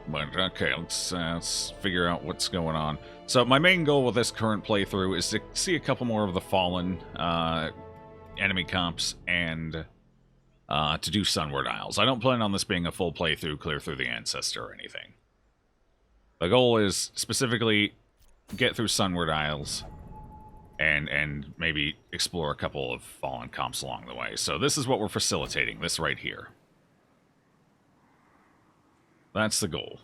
But okay, let's figure out what's going on. So my main goal with this current playthrough is to see a couple more of the fallen enemy comps and to do Sunward Isles. I don't plan on this being a full playthrough, clear through the Ancestor or anything. The goal is specifically get through Sunward Isles and maybe explore a couple of fallen comps along the way. So this is what we're facilitating, this right here. That's the goal.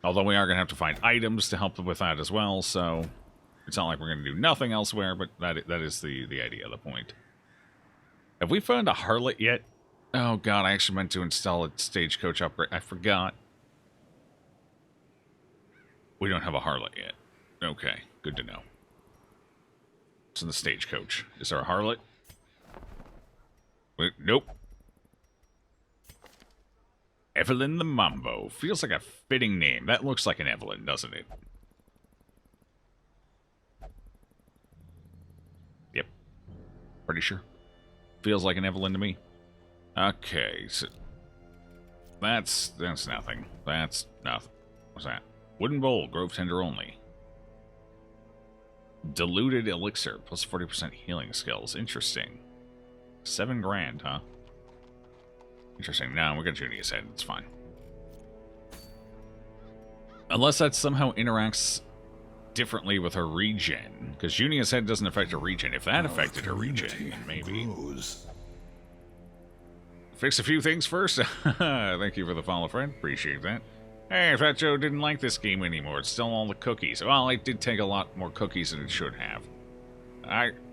Although we are going to have to find items to help with that as well, so it's not like we're going to do nothing elsewhere, but that is the idea, the point. Have we found a harlot yet? Oh god, I actually meant to install a stagecoach upgrade. I forgot. We don't have a harlot yet. Okay, good to know. It's in the stagecoach. Is there a harlot? Wait, nope. Evelyn the Mambo. Feels like a fitting name. That looks like an Evelyn, doesn't it? Yep. Pretty sure. Feels like an Evelyn to me. Okay, so... That's nothing. That's nothing. What's that? Wooden bowl, grove tender only. Diluted elixir, plus 40% healing skills. Interesting. 7 grand, huh? Interesting. No, we got Junia's head. It's fine. Unless that somehow interacts differently with her regen. Because Junia's head doesn't affect her regen. If that affected her regen, maybe. Fix a few things first. Thank you for the follow, friend. Appreciate that. Hey, Fat Joe didn't like this game anymore. It's still all the cookies. Well, it did take a lot more cookies than it should have.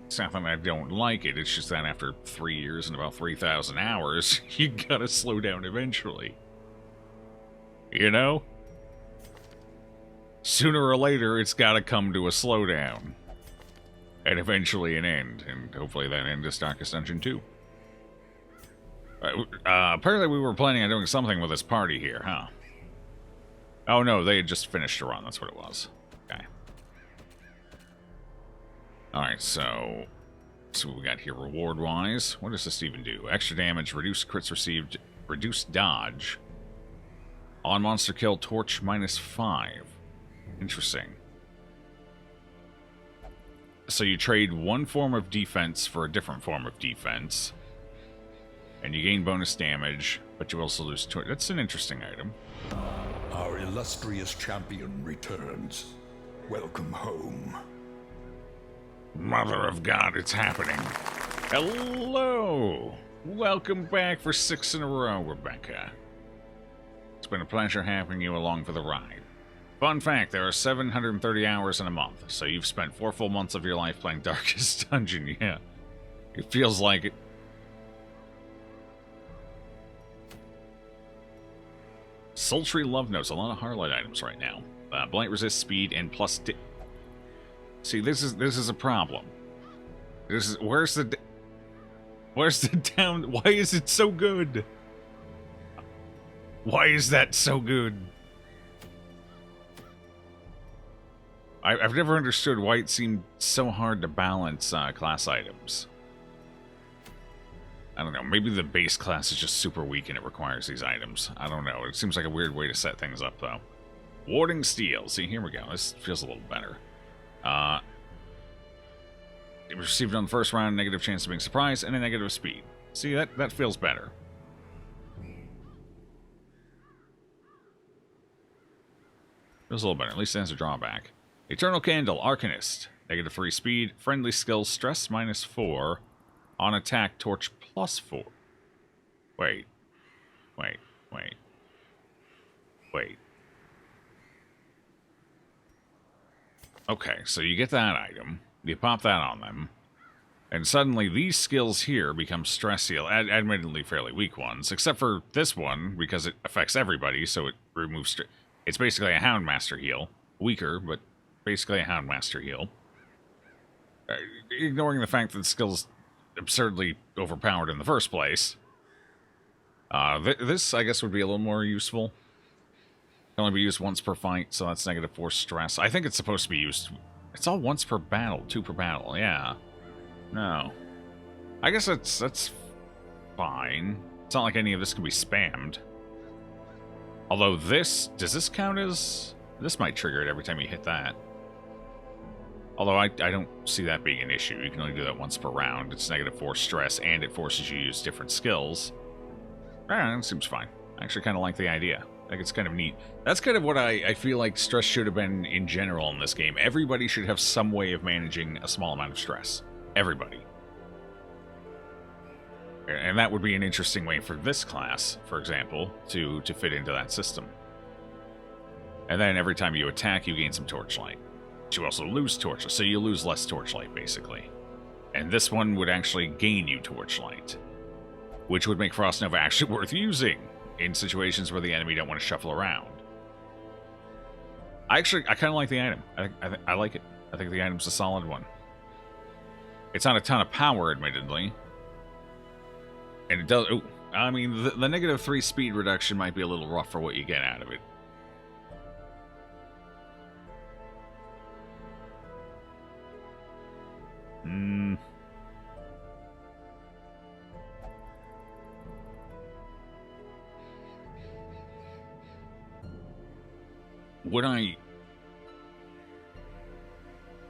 It's not that I don't like it, it's just that after 3 years and about 3,000 hours, you gotta slow down eventually. You know? Sooner or later, it's gotta come to a slowdown. And eventually an end, and hopefully that end is Darkest Dungeon 2. Apparently we were planning on doing something with this party here, huh? Oh no, they had just finished a run, that's what it was. Okay. Alright, so... let's see what we got here reward-wise. What does this even do? Extra damage, reduced crits received, reduced dodge. On monster kill, torch -5. Interesting. So you trade one form of defense for a different form of defense. And you gain bonus damage, but you also lose torch. That's an interesting item. Our illustrious champion returns. Welcome home. Mother of God, it's happening. Hello! Welcome back for 6 in a row, Rebecca. It's been a pleasure having you along for the ride. Fun fact, there are 730 hours in a month, so you've spent 4 full months of your life playing Darkest Dungeon, yeah. It feels like it. Sultry Love Notes, a lot of Harlot items right now. Blight resist, speed, and plus... See, this is a problem. Where's the down? Why is it so good? Why is that so good? I've never understood why it seemed so hard to balance class items. I don't know, maybe the base class is just super weak and it requires these items. I don't know, it seems like a weird way to set things up, though. Warding Steel. See, here we go. This feels a little better. It was received on the first round, negative chance of being surprised, and a negative speed. See, that feels better. Feels a little better. At least it has a drawback. Eternal Candle, Arcanist. Negative 3 speed. Friendly skills, stress -4. On attack, torch +4. Wait. Okay, so you get that item. You pop that on them. And suddenly these skills here become stress heal. Admittedly fairly weak ones. Except for this one, because it affects everybody, so it removes... It's basically a Houndmaster heal. Weaker, but basically a Houndmaster heal. Ignoring the fact that the skill's absurdly overpowered in the first place. This, I guess, would be a little more useful. Can only be used once per fight, so that's -4 stress. I think it's supposed to be used... It's all once per battle, 2 per battle, yeah. No. I guess that's fine. It's not like any of this can be spammed. Although this... Does this count as... This might trigger it every time you hit that. Although I don't see that being an issue. You can only do that once per round. It's -4 stress, and it forces you to use different skills. That seems fine. I actually kind of like the idea. I think it's kind of neat. That's kind of what I feel like stress should have been in general in this game. Everybody should have some way of managing a small amount of stress. Everybody. And that would be an interesting way for this class, for example, to fit into that system. And then every time you attack, you gain some torchlight. But you also lose torchlight, so you lose less torchlight, basically. And this one would actually gain you torchlight, which would make Frost Nova actually worth using in situations where the enemy don't want to shuffle around. I kind of like the item. I like it. I think the item's a solid one. It's not a ton of power, admittedly. And it does... Ooh, I mean, the -3 speed reduction might be a little rough for what you get out of it. Would I...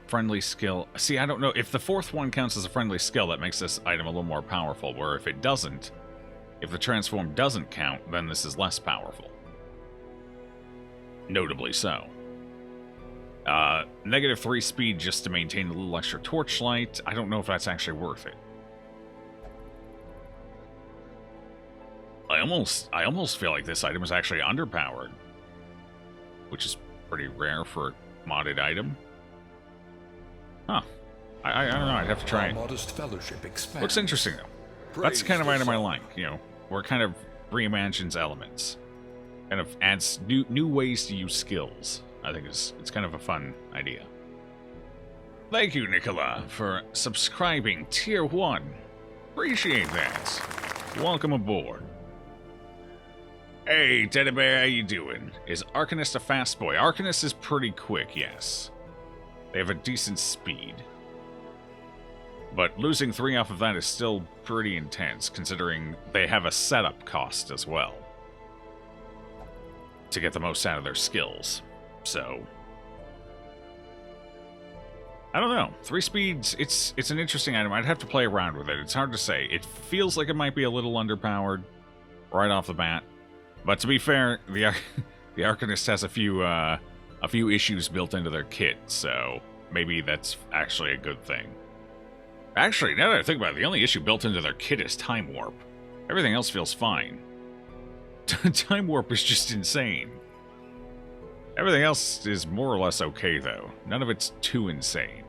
Friendly skill... See, I don't know. If the fourth one counts as a friendly skill, that makes this item a little more powerful. Where if it doesn't, if the transform doesn't count, then this is less powerful. Notably so. -3 speed just to maintain a little extra torchlight. I don't know if that's actually worth it. I almost feel like this item is actually underpowered, which is pretty rare for a modded item. Huh. I don't know. I'd have to try it. Looks interesting, though. That's the kind of item I like, you know, where it kind of reimagines elements. Kind of adds new ways to use skills. I think it's kind of a fun idea. Thank you, Nicola, for subscribing Tier 1. Appreciate that. Welcome aboard. Hey, Teddy Bear, how you doing? Is Arcanist a fast boy? Arcanist is pretty quick, yes. They have a decent speed. But losing 3 off of that is still pretty intense, considering they have a setup cost as well. To get the most out of their skills. So... I don't know. 3 speeds, it's an interesting item. I'd have to play around with it. It's hard to say. It feels like it might be a little underpowered right off the bat. But to be fair, the Arcanist has a few issues built into their kit, so maybe that's actually a good thing. Actually, now that I think about it, the only issue built into their kit is Time Warp. Everything else feels fine. Time Warp is just insane. Everything else is more or less okay, though. None of it's too insane.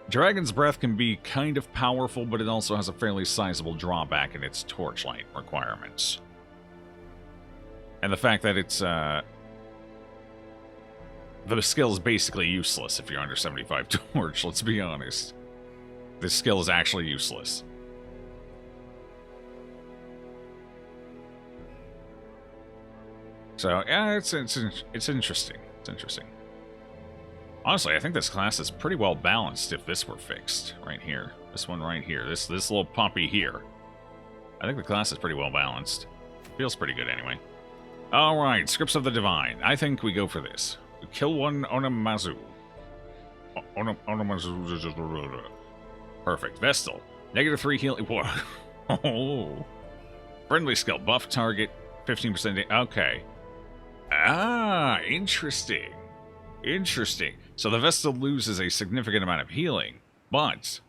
Dragon's Breath can be kind of powerful, but it also has a fairly sizable drawback in its torchlight requirements. And the fact that it's, the skill is basically useless if you're under 75 torch, let's be honest. This skill is actually useless. So, yeah, it's interesting. It's interesting. Honestly, I think this class is pretty well balanced if this were fixed right here. This one right here. This little puppy here. I think the class is pretty well balanced. Feels pretty good anyway. Alright, Scripts of the Divine. I think we go for this. We kill one Onamazu. Onamazu. Perfect. Vestal. -3 healing. Oh. Friendly skill. Buff target. 15%. Okay. Ah, interesting. Interesting. So the Vestal loses a significant amount of healing, but...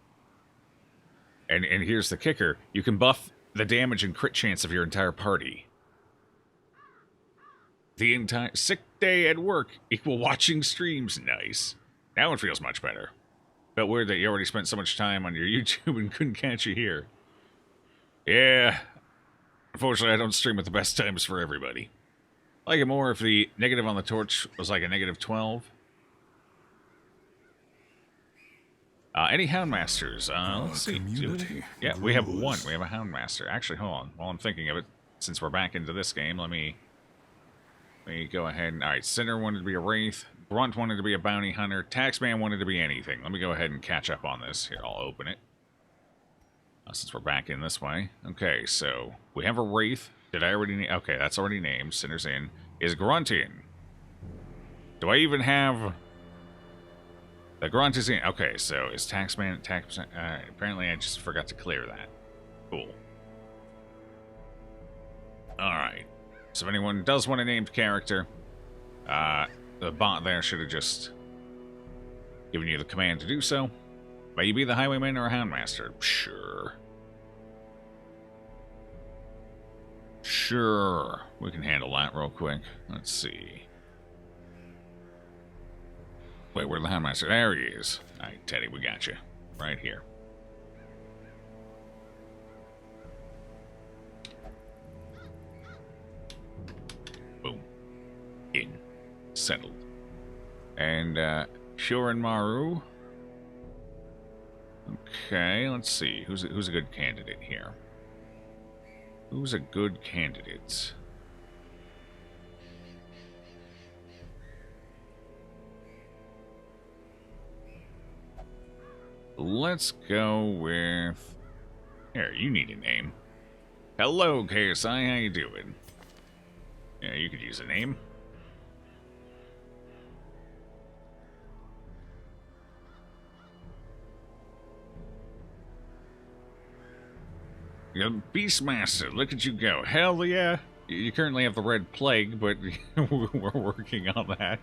And here's the kicker. You can buff the damage and crit chance of your entire party. The entire... Sick day at work equal watching streams. Nice. That one feels much better. Felt weird that you already spent so much time on your YouTube and couldn't catch you here. Yeah. Unfortunately, I don't stream at the best times for everybody. I like it more if the negative on the torch was like a -12. Any Houndmasters? Let's see. Yeah, we have one. We have a Houndmaster. Actually, hold on. While I'm thinking of it, since we're back into this game, let me go ahead and... Alright, Sinner wanted to be a Wraith. Brunt wanted to be a Bounty Hunter. Taxman wanted to be anything. Let me go ahead and catch up on this. Here, I'll open it. Since we're back in this way. Okay, so we have a Wraith. Did I already name? Okay, that's already named. Sinner's Inn is grunting. Do I even have... The grunt is in... Okay, so is taxman... apparently I just forgot to clear that. Cool. Alright. So if anyone does want a named character, the bot there should have just given you the command to do so. May you be the highwayman or a houndmaster? Sure. Sure. We can handle that real quick. Let's see. Wait, where's the houndmaster? There he is. Alright, Teddy, we got you. Right here. Boom. In. Settled. And, Shuren Maru. Okay, let's see. Who's a good candidate here? Who's a good candidate? Let's go with... Here, you need a name. Hello, KSI, how you doing? Yeah, you could use a name. You're Beastmaster, look at you go. Hell yeah! You currently have the Red Plague, but we're working on that.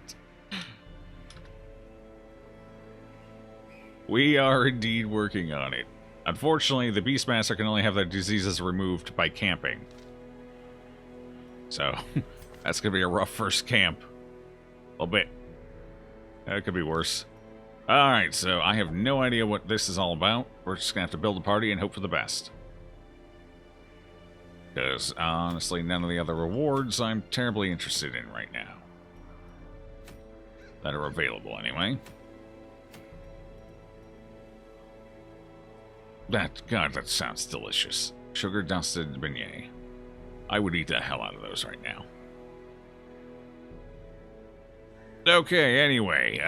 We are indeed working on it. Unfortunately, the Beastmaster can only have their diseases removed by camping. So, that's going to be a rough first camp. A little bit. That could be worse. Alright, so I have no idea what this is all about. We're just going to have to build a party and hope for the best. Because, honestly, none of the other rewards I'm terribly interested in right now. That are available, anyway. God, that sounds delicious. Sugar-dusted beignet. I would eat the hell out of those right now. Okay, anyway,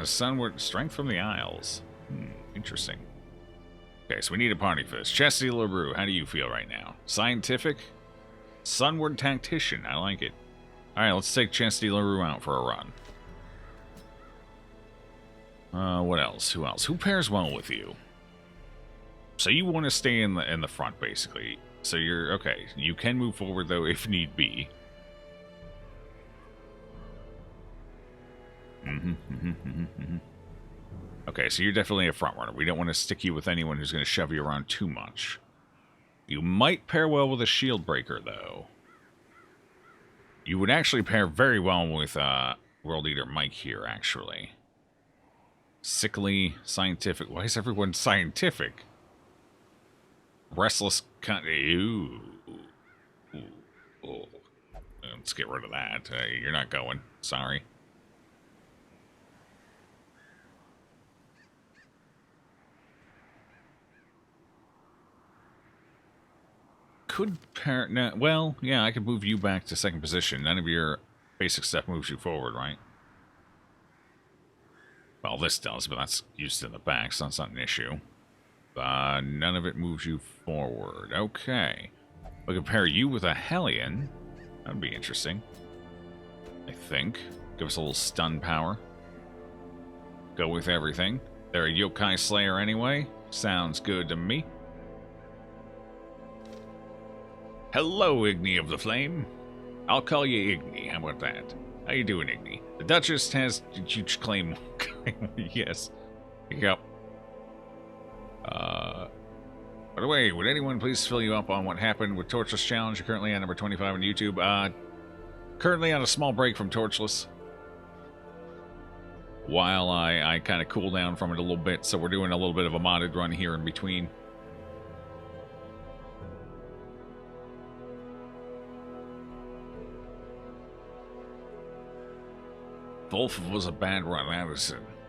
Sunward Strength from the Isles. Interesting. Okay, so we need a party for this. Chesty LaRue, how do you feel right now? Scientific? Sunward Tactician, I like it. Alright, let's take Chesty LaRue out for a run. What else? Who else? Who pairs well with you? So you want to stay in the front, basically. So you're... Okay, you can move forward, though, if need be. Okay, so you're definitely a front runner. We don't want to stick you with anyone who's going to shove you around too much. You might pair well with a shield breaker, though. You would actually pair very well with World Eater Mike here, actually. Sickly, scientific. Why is everyone scientific? Restless Ooh. Let's get rid of that. You're not going. Sorry. Could pair... No, well, yeah, I could move you back to second position. None of your basic stuff moves you forward, right? Well, this does, but that's used in the back, so that's not an issue. None of it moves you forward. Okay. We can pair you with a Hellion. That would be interesting. I think. Give us a little stun power. Go with everything. They're a Yokai Slayer anyway. Sounds good to me. Hello, Igni of the Flame. I'll call you Igni. How about that? How you doing, Igni? The Duchess has a huge claim. Yes. Yep. By the way, would anyone please fill you up on what happened with Torchless Challenge? You're currently on number 25 on YouTube. Currently on a small break from Torchless. While I kind of cool down from it a little bit, so we're doing a little bit of a modded run here in between. Wolf was a bad run.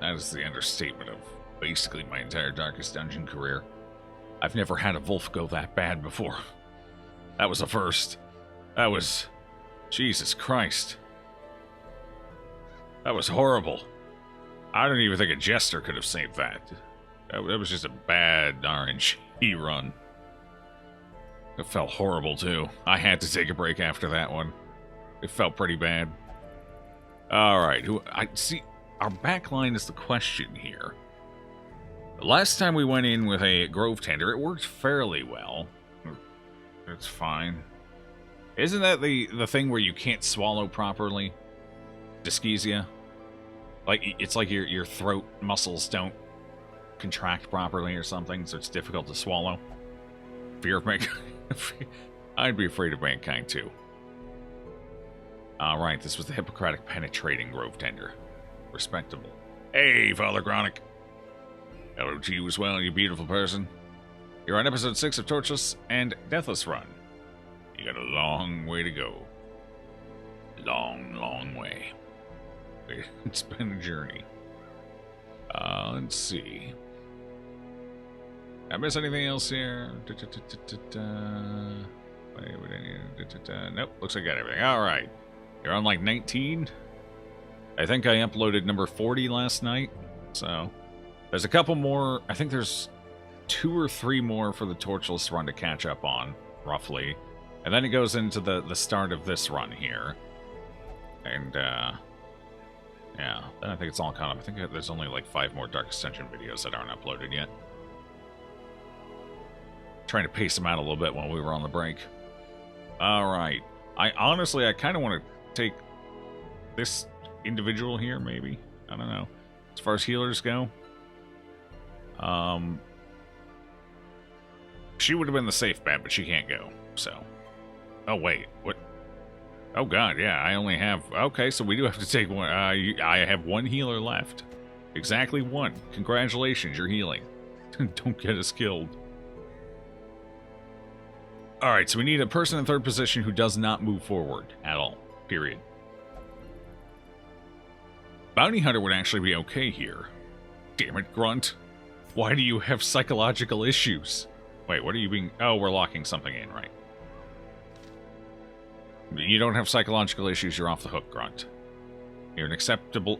That is the understatement of basically my entire Darkest Dungeon career. I've never had a Wolf go that bad before. That was a first. That was... Jesus Christ. That was horrible. I don't even think a Jester could have saved that. That was just a bad RNG run. It felt horrible, too. I had to take a break after that one. It felt pretty bad. Alright, I see, our backline is the question here. The last time we went in with a Grove Tender, it worked fairly well. It's fine. Isn't that the thing where you can't swallow properly? Dyschezia? Like, it's like your throat muscles don't contract properly or something, so it's difficult to swallow. Fear of mankind. I'd be afraid of mankind, too. Alright, this was the Hippocratic Penetrating Grove Tender. Respectable. Hey, Father Chronic. Hello to you as well, you beautiful person. You're on episode 6 of Torchless and Deathless Run. You got a long way to go. Long, long way. It's been a journey. Let's see. Did I miss anything else here? Nope, looks like I got everything. Alright. You're on like 19? I think I uploaded number 40 last night. So, there's a couple more. I think there's 2 or 3 more for the Torchless run to catch up on, roughly. And then it goes into the start of this run here. And, yeah, then I think it's all caught up. I think there's only like 5 more Dark Ascension videos that aren't uploaded yet. Trying to pace them out a little bit while we were on the break. Alright. I kind of want to take this individual here, maybe. I don't know. As far as healers go. She would have been the safe bet, but she can't go, so. Oh, wait. What? Oh, God, yeah, I only have... Okay, so we do have to take one. I have 1 healer left. Exactly 1. Congratulations, you're healing. Don't get us killed. Alright, so we need a person in 3rd position who does not move forward at all. Period. Bounty Hunter would actually be okay here. Damn it, Grunt. Why do you have psychological issues? Wait, what are you being... Oh, we're locking something in, right. You don't have psychological issues, you're off the hook, Grunt. You're an acceptable...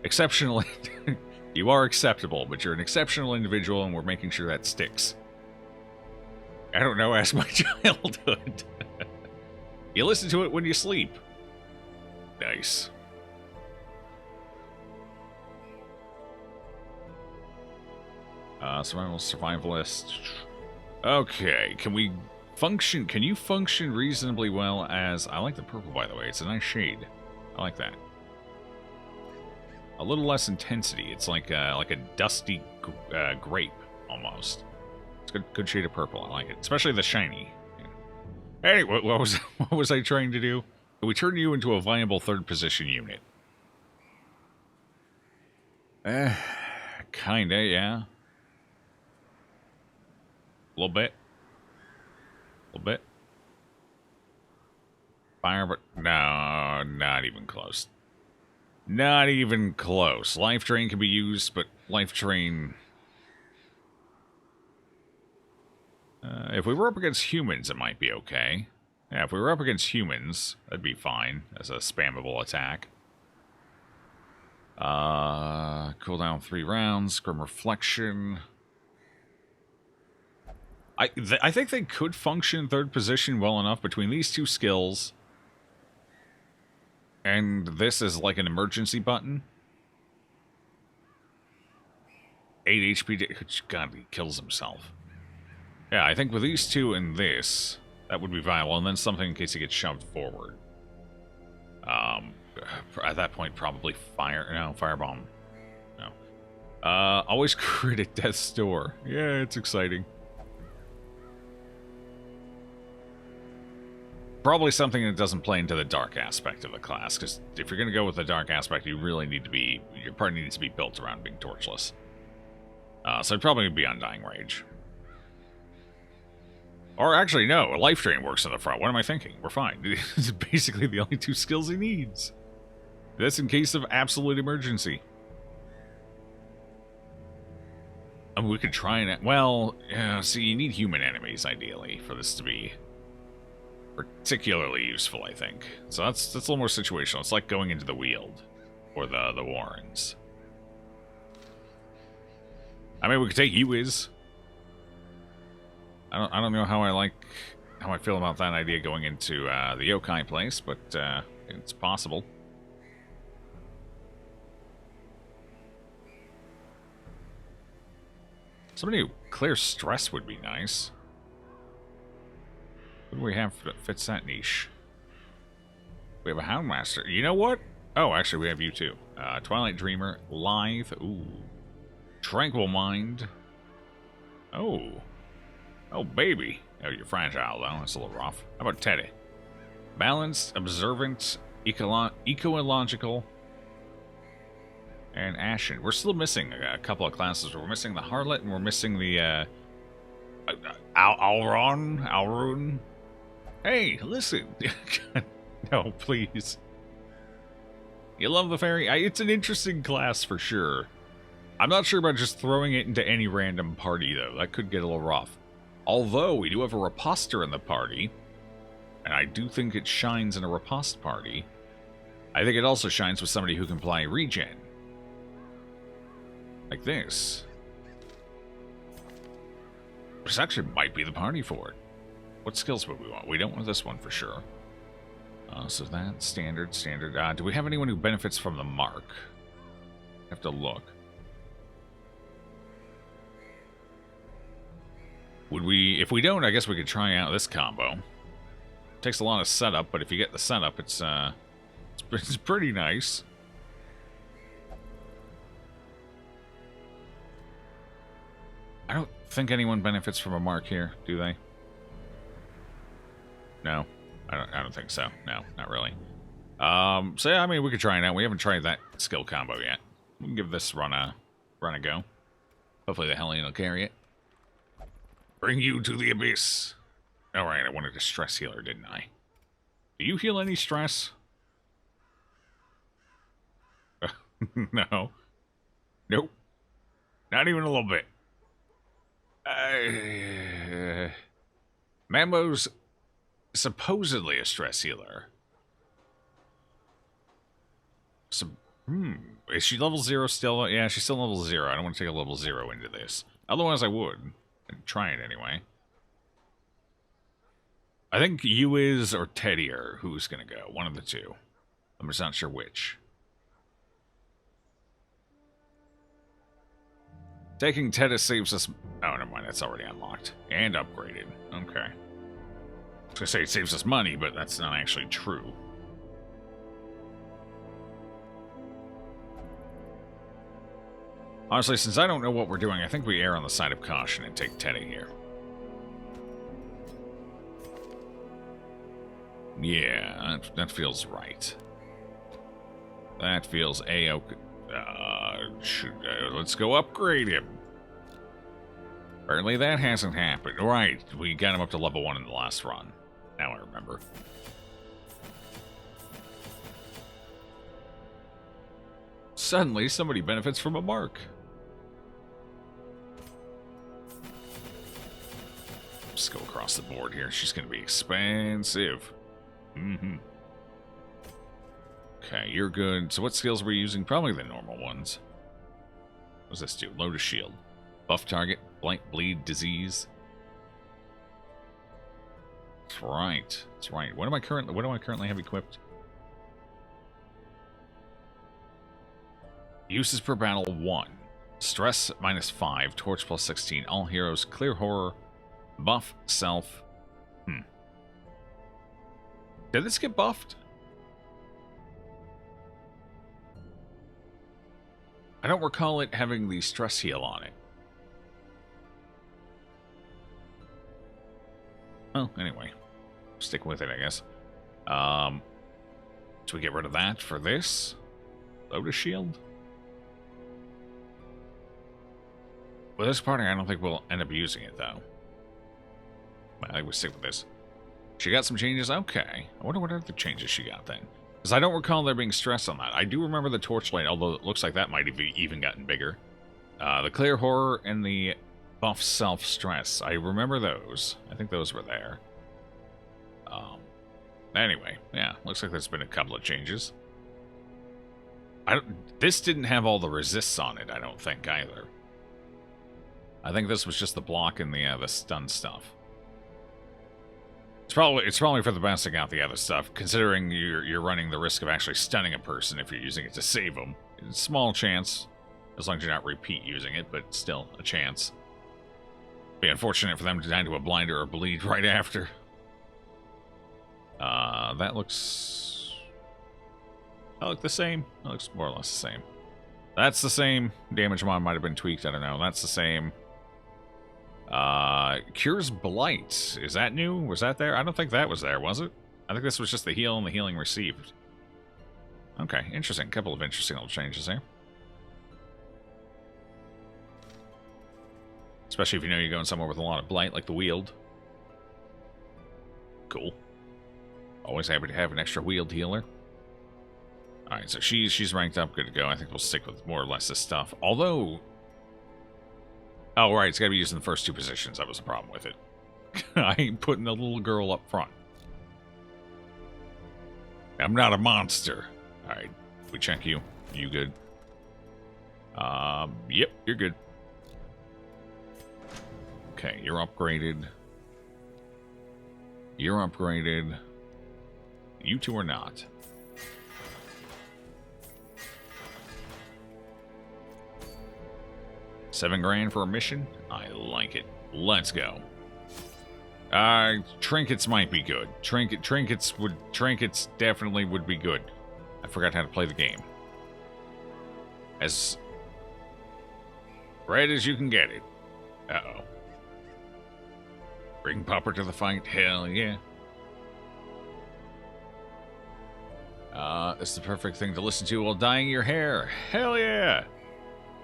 Exceptional... You are acceptable, but you're an exceptional individual, and we're making sure that sticks. I don't know, ask my childhood. You listen to it when you sleep. Nice. Survivalist. Okay, can you function reasonably well as... I like the purple, by the way. It's a nice shade. I like that. A little less intensity. It's like a dusty grape, almost. It's a good shade of purple. I like it. Especially the shiny. Hey, what was I trying to do? Can we turn you into a viable 3rd position unit? Kinda, yeah. A little bit. A little bit. Fire, but no, not even close. Not even close. Life Drain can be used, but Life Drain... if we were up against humans, it might be okay. Yeah, if we were up against humans, that'd be fine as a spammable attack. Cooldown 3 rounds, Grim Reflection. I think they could function 3rd position well enough between these 2 skills. And this is like an emergency button. 8 HP. God, he kills himself. Yeah, I think with these 2 and this, that would be viable. And then something in case he gets shoved forward. At that point, probably firebomb. No. Always crit at Death's Door. Yeah, it's exciting. Probably something that doesn't play into the dark aspect of the class, because if you're going to go with the dark aspect, you really need to be... Your party needs to be built around being torchless. So it'd probably be Undying Rage. Or actually, no, a Life Drain works in the front. What am I thinking? We're fine. This is basically the only 2 skills he needs. That's in case of absolute emergency. I mean, we could try and... Well, yeah, see, you need human enemies, ideally, for this to be... particularly useful, I think. So that's a little more situational. It's like going into the Weald or the Warrens. I mean, we could take you as I don't know how I feel about that idea going into the yokai place, but it's possible. Somebody who clears stress would be nice. What do we have that fits that niche? We have a Houndmaster. You know what? Oh, actually, we have you too. Twilight Dreamer, Lithe, ooh. Tranquil Mind. Oh. Oh, baby. Oh, you're fragile, though. That's a little rough. How about Teddy? Balanced, Observant, Eco-illogical, and Ashen. We're still missing a couple of classes. We're missing the Harlot, and we're missing the, Alrun. Hey, listen. No, please. You love the fairy? It's an interesting class for sure. I'm not sure about just throwing it into any random party, though. That could get a little rough. Although, we do have a Riposter in the party. And I do think it shines in a Riposte party. I think it also shines with somebody who can apply regen. Like this. This actually might be the party for it. What skills would we want? We don't want this one for sure. So that, standard. Do we have anyone who benefits from the mark? Have to look. Would we, if we don't, I guess we could try out this combo. Takes a lot of setup, but if you get the setup, it's pretty nice. I don't think anyone benefits from a mark here, do they? No. I don't think so. No, not really. So yeah, I mean, we could try it out. We haven't tried that skill combo yet. We can give this run a go. Hopefully the Hellion will carry it. Bring you to the abyss. Alright, I wanted a stress healer, didn't I? Do you heal any stress? No. Nope. Not even a little bit. Mambo's supposedly a stress healer. So, is she level 0 still? Yeah, she's still level 0. I don't want to take a level 0 into this. Otherwise, I would. I'd try it anyway. I think you is or Teddy are who's going to go. One of the two. I'm just not sure which. Taking Teddy saves us... Oh, never mind. That's already unlocked. And upgraded. Okay. I was going to say it saves us money, but that's not actually true. Honestly, since I don't know what we're doing, I think we err on the side of caution and take Teddy here. Yeah, that feels right. That feels A-OK. Let's go upgrade him. Apparently that hasn't happened. Right, we got him up to level 1 in the last run. Now I remember. Suddenly, somebody benefits from a mark. Just go across the board here. She's going to be expensive. Okay, you're good. So what skills are we using? Probably the normal ones. What does this do? Load a shield. Buff target. Blight, bleed, disease. That's right. That's right. What do I currently have equipped? Uses per battle 1. Stress -5. Torch +16. All heroes. Clear horror. Buff self. Did this get buffed? I don't recall it having the stress heal on it. Well, anyway. Stick with it, I guess. So we get rid of that for this. Load a shield. With this party, I don't think we'll end up using it, though. I think we stick with this. She got some changes? Okay. I wonder what other changes she got, then. Because I don't recall there being stress on that. I do remember the torchlight, although it looks like that might have even gotten bigger. The clear horror and the buff self-stress. I remember those. I think those were there. Anyway, yeah. Looks like there's been a couple of changes. This didn't have all the resists on it, I don't think, either. I think this was just the block and the stun stuff. It's probably for the best to get out the other stuff, considering you're running the risk of actually stunning a person if you're using it to save them. Small chance, as long as you're not repeat using it, but still a chance. Be unfortunate for them to die to a blind or a bleed right after. That looks the same. That looks more or less the same. That's the same. Damage mod might have been tweaked. I don't know. That's the same. Cures Blight. Is that new? Was that there? I don't think that was there, was it? I think this was just the heal and the healing received. Okay, interesting. Couple of interesting little changes there. Especially if you know you're going somewhere with a lot of blight, like the Wield. Cool. Always happy to have an extra Wield healer. Alright, so she's ranked up, good to go. I think we'll stick with more or less this stuff. Although... Oh, right, it's got to be used in the first two positions. That was the problem with it. I ain't putting the little girl up front. I'm not a monster. Alright, we check you. You good? Yep, you're good. Okay, you're upgraded. You're upgraded. You two are not. $7 grand for a mission? I like it. Let's go. Trinkets might be good. Trinkets definitely would be good. I forgot how to play the game. As red as you can get it. Uh-oh. Bring Popper to the fight? Hell yeah. It's the perfect thing to listen to while dyeing your hair. Hell yeah.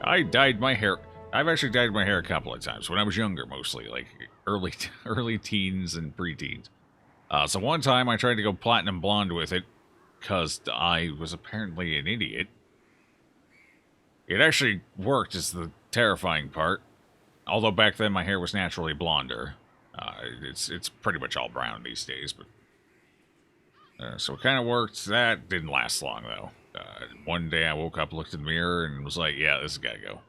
I dyed my hair. I've actually dyed my hair a couple of times when I was younger, mostly, like early teens and preteens. So one time I tried to go platinum blonde with it because I was apparently an idiot. It actually worked, is the terrifying part. Although back then my hair was naturally blonder. It's pretty much all brown these days, but so it kind of worked. That didn't last long though. One day I woke up, looked in the mirror, and was like, "Yeah, this has got to go."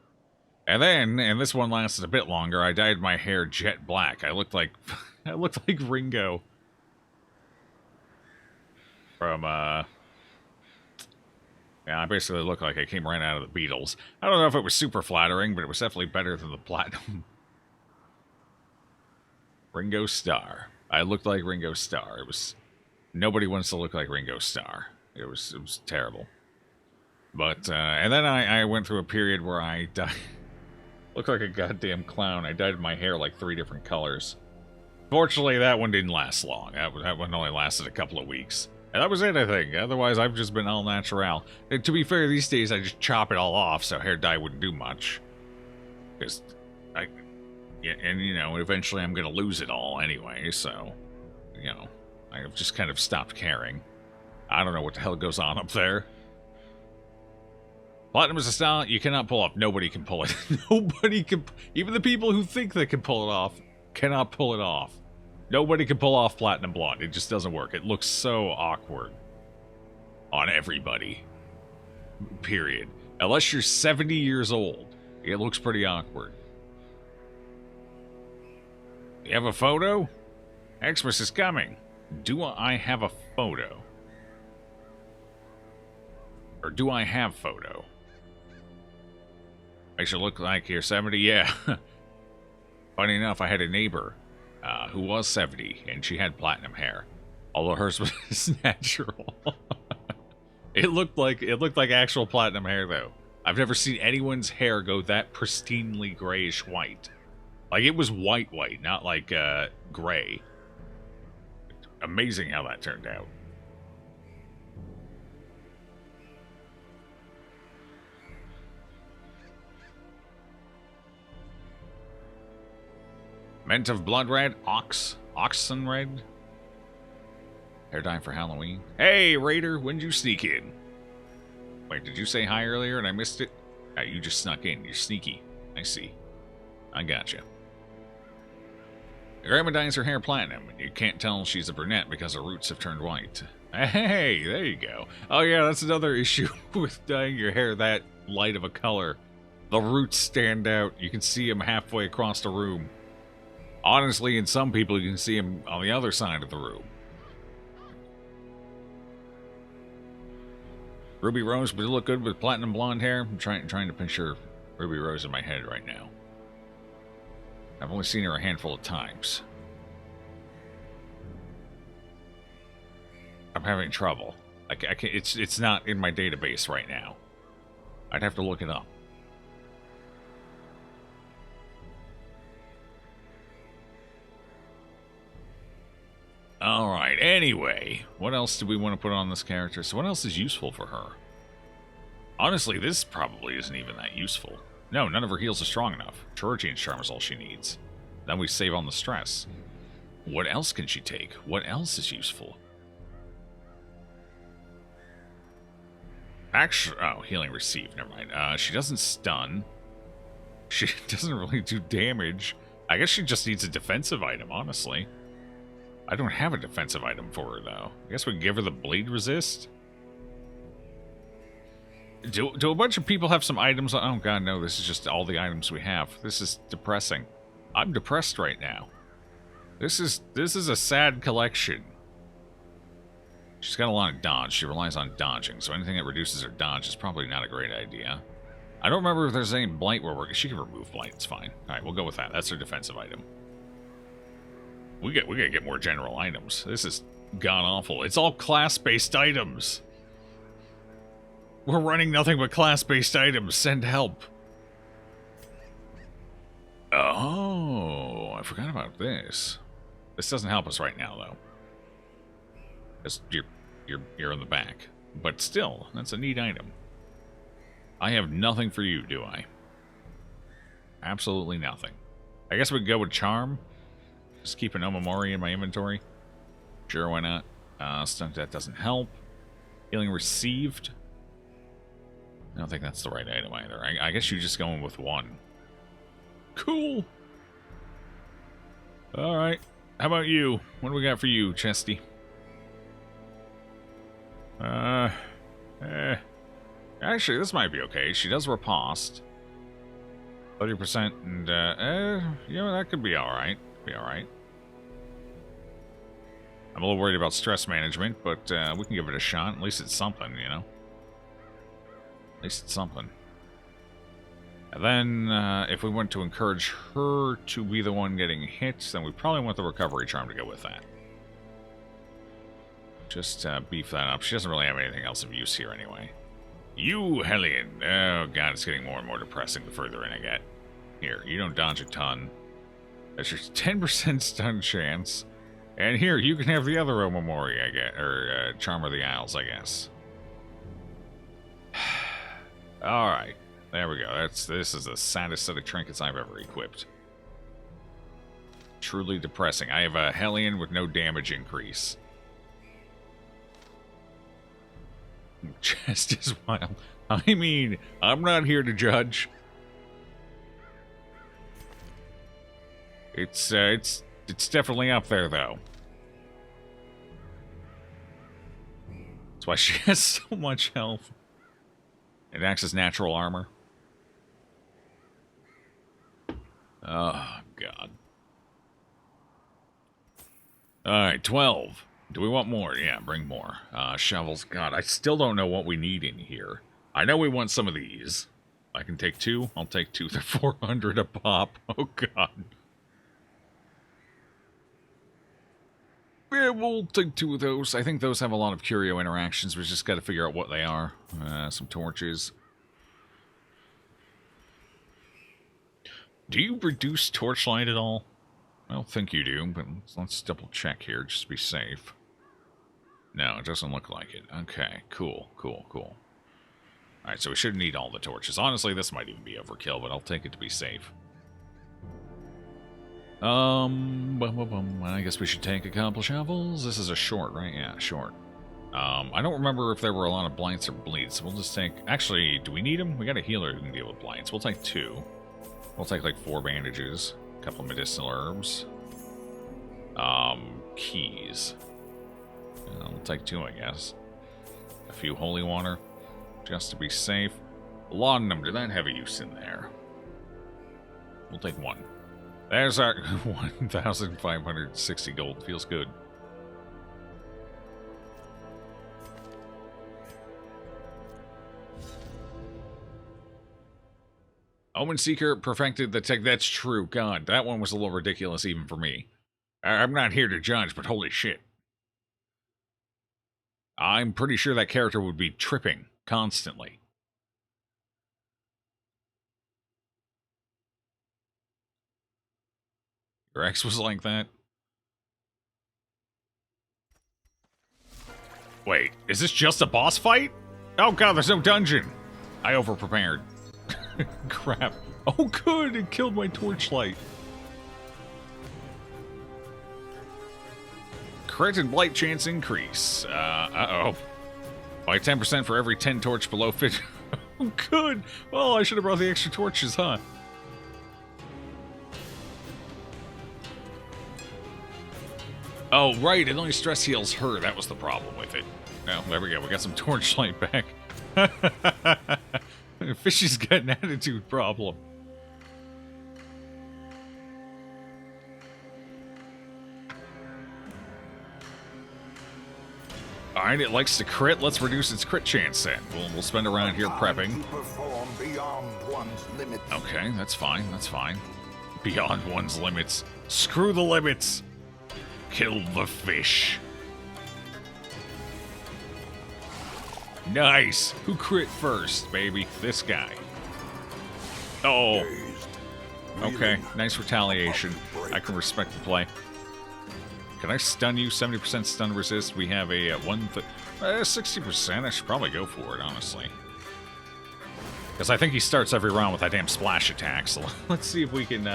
And then, and this one lasted a bit longer, I dyed my hair jet black. I looked like Ringo from yeah, I basically looked like I came right out of the Beatles. I don't know if it was super flattering, but it was definitely better than the platinum. Ringo Starr. I looked like Ringo Starr. It was nobody wants to look like Ringo Starr. It was terrible. But and then I went through a period where I dyed looked like a goddamn clown. I dyed my hair like 3 different colors. Fortunately, that one didn't last long. That one only lasted a couple of weeks. And that was it, I think. Otherwise, I've just been all natural. And to be fair, these days I just chop it all off, so hair dye wouldn't do much. Because yeah, and you know, eventually I'm gonna lose it all anyway, so you know, I've just kind of stopped caring. I don't know what the hell goes on up there. Platinum is a style you cannot pull off. Nobody can pull it. Nobody can. Even the people who think they can pull it off cannot pull it off. Nobody can pull off platinum blonde. It just doesn't work. It looks so awkward on everybody. Period. Unless you're 70 years old, it looks pretty awkward. You have a photo? Xmas is coming. Do I have a photo? Or do I have photo? Makes you look like you're 70? Yeah. Funny enough, I had a neighbor who was 70, and she had platinum hair. Although hers was natural. It looked like actual platinum hair, though. I've never seen anyone's hair go that pristinely grayish white. Like, it was white, not like gray. Amazing how that turned out. Mint of Blood Red, Oxen Red. Hair dye for Halloween. Hey, Raider, when'd you sneak in? Wait, did you say hi earlier and I missed it? You just snuck in. You're sneaky. I see. I gotcha. Grandma dyes her hair platinum, and you can't tell she's a brunette because her roots have turned white. Hey, there you go. Oh yeah, that's another issue with dyeing your hair that light of a color. The roots stand out. You can see them halfway across the room. Honestly, in some people, you can see him on the other side of the room. Ruby Rose would look good with platinum blonde hair. I'm trying to picture Ruby Rose in my head right now. I've only seen her a handful of times. I'm having trouble. I can't, it's not in my database right now. I'd have to look it up. Alright, anyway. What else do we want to put on this character? So what else is useful for her? Honestly, this probably isn't even that useful. No, none of her heals are strong enough. Chirurgian's Charm is all she needs. Then we save on the stress. What else can she take? What else is useful? Actually, oh, healing received. Never mind. She doesn't stun. She doesn't really do damage. I guess she just needs a defensive item, honestly. I don't have a defensive item for her, though. I guess we can give her the Blade Resist. Do a bunch of people have some items? Oh, God, no. This is just all the items we have. This is depressing. I'm depressed right now. This is a sad collection. She's got a lot of dodge. She relies on dodging, so anything that reduces her dodge is probably not a great idea. I don't remember if there's any blight where she can remove blight. It's fine. All right, we'll go with that. That's her defensive item. We gotta get more general items. This is god awful. It's all class-based items. We're running nothing but class-based items. Send help. Oh, I forgot about this. This doesn't help us right now, though. Because you're in the back. But still, that's a neat item. I have nothing for you, do I? Absolutely nothing. I guess we could go with Charm. Just keep an Omamori in my inventory. Sure, why not? Stunt that doesn't help. Healing received. I don't think that's the right item either. I guess you're just going with one. Cool. Alright. How about you? What do we got for you, Chesty? Actually, this might be okay. She does riposte. 30% and, yeah, that could be alright. Be alright. I'm a little worried about stress management, but we can give it a shot. At least it's something, you know? At least it's something. And then, if we want to encourage her to be the one getting hit, then we probably want the recovery charm to go with that. Just beef that up. She doesn't really have anything else of use here anyway. You, Hellion! Oh god, it's getting more and more depressing the further in I get. Here, you don't dodge a ton. That's your 10% stun chance. And here, you can have the other Omamori, I guess. Or, Charm of the Isles, I guess. Alright. There we go. This is the saddest set of trinkets I've ever equipped. Truly depressing. I have a Hellion with no damage increase. Just as wild. I mean, I'm not here to judge. It's definitely up there, though. That's why she has so much health. It acts as natural armor. Oh, God. Alright, 12. Do we want more? Yeah, bring more. Shovels. God, I still don't know what we need in here. I know we want some of these. I can take 2. I'll take 2. They're 400 a pop. Oh, God. Yeah, we'll take 2 of those. I think those have a lot of curio interactions. We just got to figure out what they are. Some torches. Do you reduce torchlight at all? I don't think you do, but let's double check here just to be safe. No, it doesn't look like it. Okay, cool. Alright, so we shouldn't need all the torches. Honestly, this might even be overkill, but I'll take it to be safe. I guess we should take a couple shovels. This is a short, right? Yeah, short. I don't remember if there were a lot of blights or bleeds. We'll just take... Actually, do we need them? We got a healer who can deal with blights. We'll take 2. We'll take, like, 4 bandages. A couple medicinal herbs. Keys. We'll take 2, I guess. A few holy water. Just to be safe. Laudanum, did that have a use in there? We'll take 1. There's our 1,560 gold. Feels good. Omen Seeker perfected the tech. That's true. God, that one was a little ridiculous even for me. I'm not here to judge, but holy shit. I'm pretty sure that character would be tripping constantly. Your ex was like that? Wait, is this just a boss fight? Oh god, there's no dungeon! I overprepared. Crap. Oh good, it killed my torchlight. Crit and blight chance increase. Uh-oh. By 10% for every 10 torch below 50. Oh good! Well, I should have brought the extra torches, huh? Oh, right, it only stress heals her. That was the problem with it. Oh, there we go. We got some torchlight back. Fishy's got an attitude problem. Alright, it likes to crit. Let's reduce its crit chance then. We'll spend around here prepping. Okay, that's fine. That's fine. Beyond one's limits. Screw the limits. Kill the fish. Nice. Who crit first, baby? This guy. Oh. Okay, nice retaliation. I can respect the play. Can I stun you? 70% stun resist. We have a 60%. I should probably go for it, honestly. Because I think he starts every round with that damn splash attack. So let's see if we can...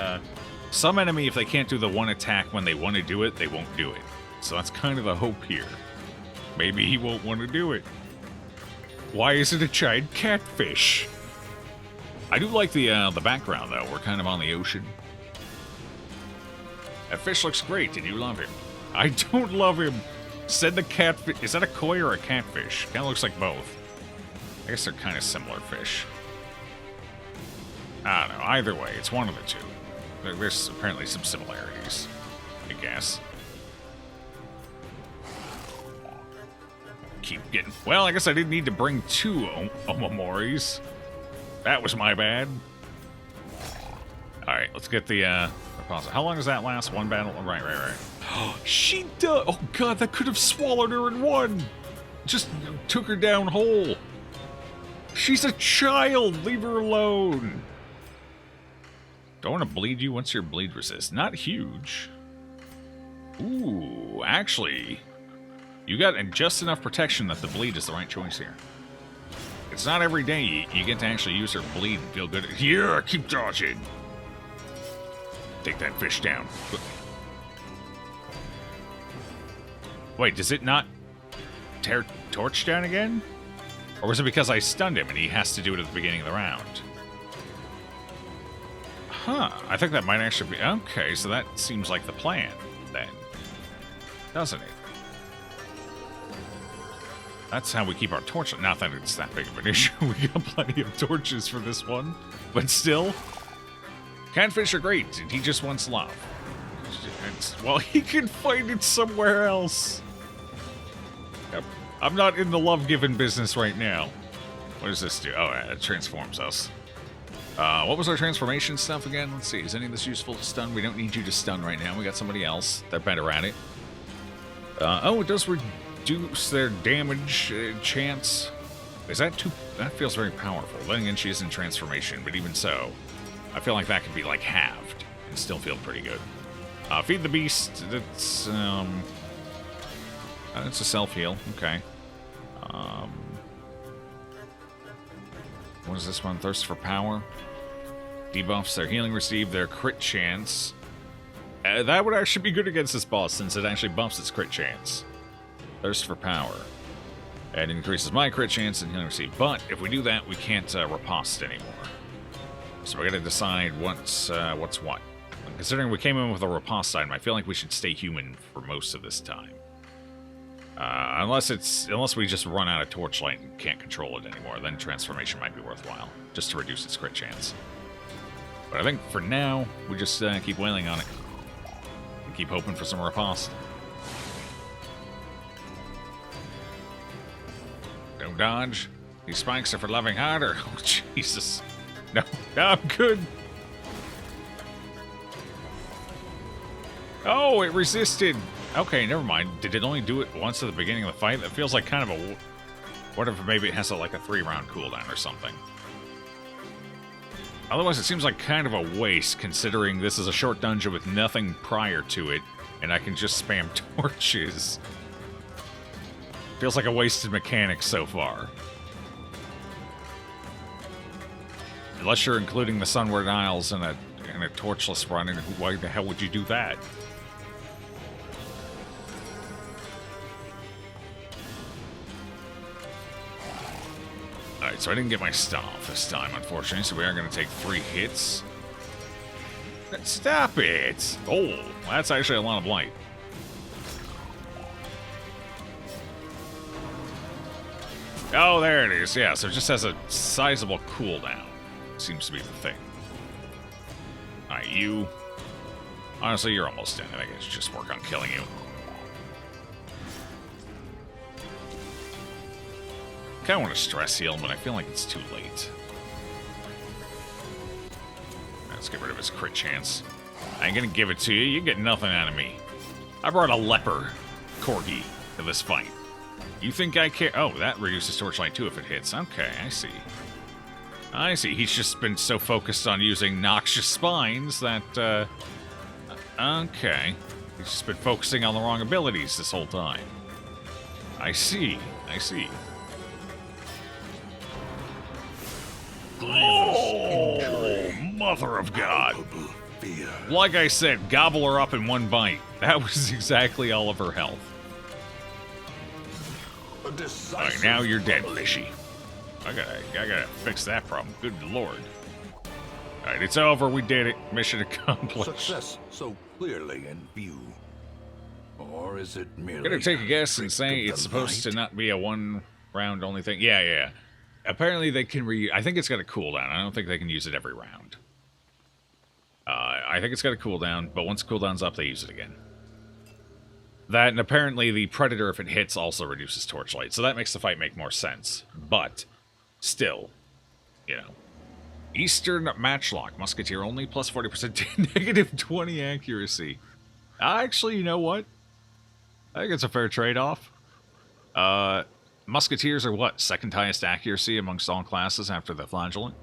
Some enemy, if they can't do the one attack when they want to do it, they won't do it. So that's kind of the hope here. Maybe he won't want to do it. Why is it a giant catfish? I do like the background, though. We're kind of on the ocean. That fish looks great. Did you love him? I don't love him. Said the catfish. Is that a koi or a catfish? Kind of looks like both. I guess they're kind of similar fish. I don't know. Either way, it's one of the two. There's apparently some similarities, I guess. Keep getting... Well, I guess I didn't need to bring two Omomoris. That was my bad. Alright, let's get the, pause. How long does that last? One battle? Right. She does... Oh, God, that could have swallowed her in one. Just took her down whole. She's a child. Leave her alone. Don't want to bleed you. What's your bleed resist? Not huge. Ooh, actually, you got just enough protection that the bleed is the right choice here. It's not every day you get to actually use her bleed and feel good. Yeah, keep dodging. Take that fish down. Wait, does it not tear torch down again? Or was it because I stunned him and he has to do it at the beginning of the round? Huh, I think that might actually be... Okay, so that seems like the plan, then. Doesn't it? That's how we keep our torch... Not that it's that big of an issue. We got plenty of torches for this one. But still... Catfish are great, and he just wants love. Well, he can find it somewhere else. Yep. I'm not in the love-giving business right now. What does this do? Oh, it transforms us. What was our transformation stuff again? Let's see. Is any of this useful to stun? We don't need you to stun right now. We got somebody else. They're better at it. Oh, it does reduce their damage chance. Is that too... That feels very powerful. Then again, she is in transformation, but even so, I feel like that could be, like, halved and still feel pretty good. Feed the beast. That's, it's a self-heal. Okay. What is this one? Thirst for power. Debuffs their healing received, their crit chance. That would actually be good against this boss, since it actually buffs its crit chance. Thirst for power. It increases my crit chance and healing received. But if we do that, we can't riposte anymore. So we're going to decide what's what. Considering we came in with a riposte item, I feel like we should stay human for most of this time. Unless we just run out of torchlight and can't control it anymore, then transformation might be worthwhile, just to reduce its crit chance. But I think for now, we just keep wailing on it. And keep hoping for some riposte. Don't dodge. These spikes are for loving harder. Oh, Jesus. No, I'm good. Oh, it resisted. Okay, never mind. Did it only do it once at the beginning of the fight? That feels like kind of a... What if maybe it has like a 3-round cooldown or something? Otherwise, it seems like kind of a waste, considering this is a short dungeon with nothing prior to it, and I can just spam torches. Feels like a wasted mechanic so far. Unless you're including the Sunward Isles in a torchless run, and why the hell would you do that? Alright, so I didn't get my stun off this time, unfortunately, so we are going to take 3 hits. Stop it! Oh, that's actually a lot of light. Oh, there it is. Yeah, so it just has a sizable cooldown. Seems to be the thing. Alright, you... Honestly, you're almost dead. I think I should just work on killing you. I kind of want to stress heal, but I feel like it's too late. Let's get rid of his crit chance. I ain't gonna give it to you. You get nothing out of me. I brought a leper corgi to this fight. You think I care? Oh, that reduces torchlight too if it hits. Okay, I see. I see. He's just been so focused on using noxious spines that, okay. He's just been focusing on the wrong abilities this whole time. I see. I see. Oh, mother of God. Like I said, gobble her up in one bite. That was exactly all of her health. Alright, now you're dead, fishy. I gotta fix that problem. Good lord. Alright, it's over. We did it. Mission accomplished. Success so clearly in view. Or is it merely... Gonna take a guess and say it's supposed to not be a one-round only thing. Yeah. Apparently they can I think it's got a cooldown. I don't think they can use it every round. I think it's got a cooldown, but once cooldown's up, they use it again. That, and apparently the Predator, if it hits, also reduces torchlight. So that makes the fight make more sense. But, still, you know. Eastern Matchlock. Musketeer only, plus 40% to negative 20 accuracy. Actually, you know what? I think it's a fair trade-off. Musketeers are what? Second highest accuracy amongst all classes after the Flagellant?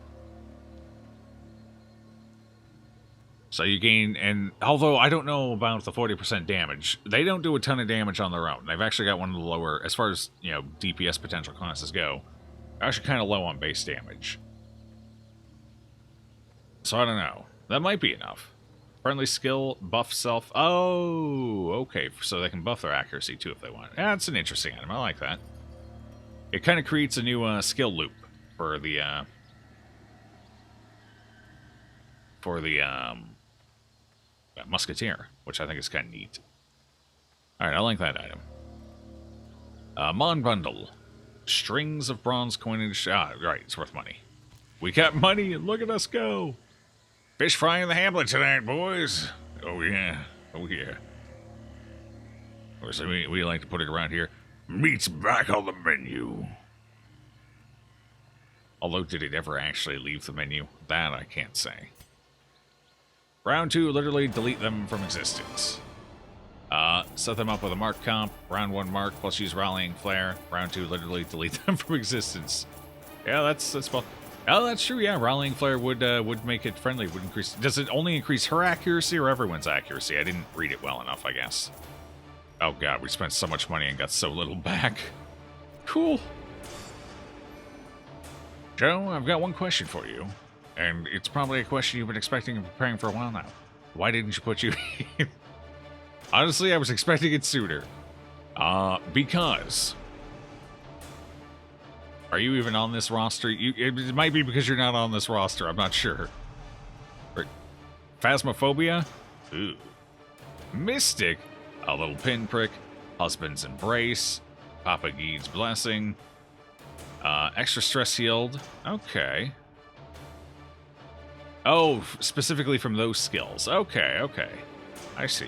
So you gain, and although I don't know about the 40% damage, they don't do a ton of damage on their own. They've actually got one of the lower, as far as, you know, DPS potential classes go, they're actually kind of low on base damage. So I don't know. That might be enough. Friendly skill, buff self. Oh, okay. So they can buff their accuracy too if they want. Yeah, it's an interesting item. I like that. It kind of creates a new skill loop for the Musketeer, which I think is kind of neat. Alright, I like that item. Mon Bundle. Strings of bronze coinage. Ah, right, it's worth money. We got money, and look at us go! Fish fry in the hamlet tonight, boys! Oh yeah, oh yeah. Or so we like to put it around here. Meat's back on the menu. Although, did it ever actually leave the menu? That I can't say. Round 2, literally delete them from existence. Set them up with a mark comp. Round 1 mark, plus use rallying flare. Round 2, literally delete them from existence. Yeah, that's fun. Oh, that's true. Yeah, rallying flare would make it friendly. Would increase. Does it only increase her accuracy or everyone's accuracy? I didn't read it well enough, I guess. Oh god, we spent so much money and got so little back. Cool. Joe, I've got one question for you. And it's probably a question you've been expecting and preparing for a while now. Why didn't you put you in? Honestly, I was expecting it sooner. Because... Are you even on this roster? It might be because you're not on this roster, I'm not sure. Phasmophobia? Ooh. Mystic? A little pinprick. Husband's Embrace. Papa Gede's Blessing. Extra stress healed. Okay. Oh, specifically from those skills. Okay, okay. I see.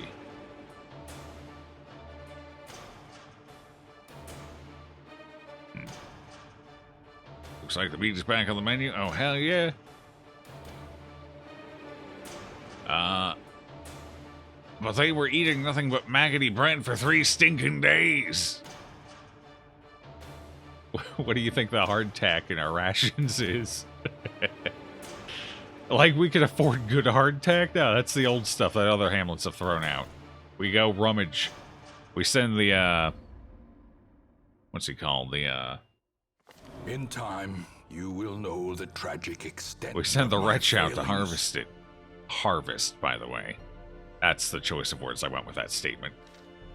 Looks like the meat is back on the menu. Oh, hell yeah. But they were eating nothing but maggoty bread for 3 stinking days. What do you think the hardtack in our rations is? Like, we could afford good hardtack? No, that's the old stuff that other hamlets have thrown out. We go rummage. We send the, what's he called? The, In time, you will know the tragic extent. we send the of my wretch out to failings. harvest it. Harvest, by the way. That's the choice of words I went with that statement.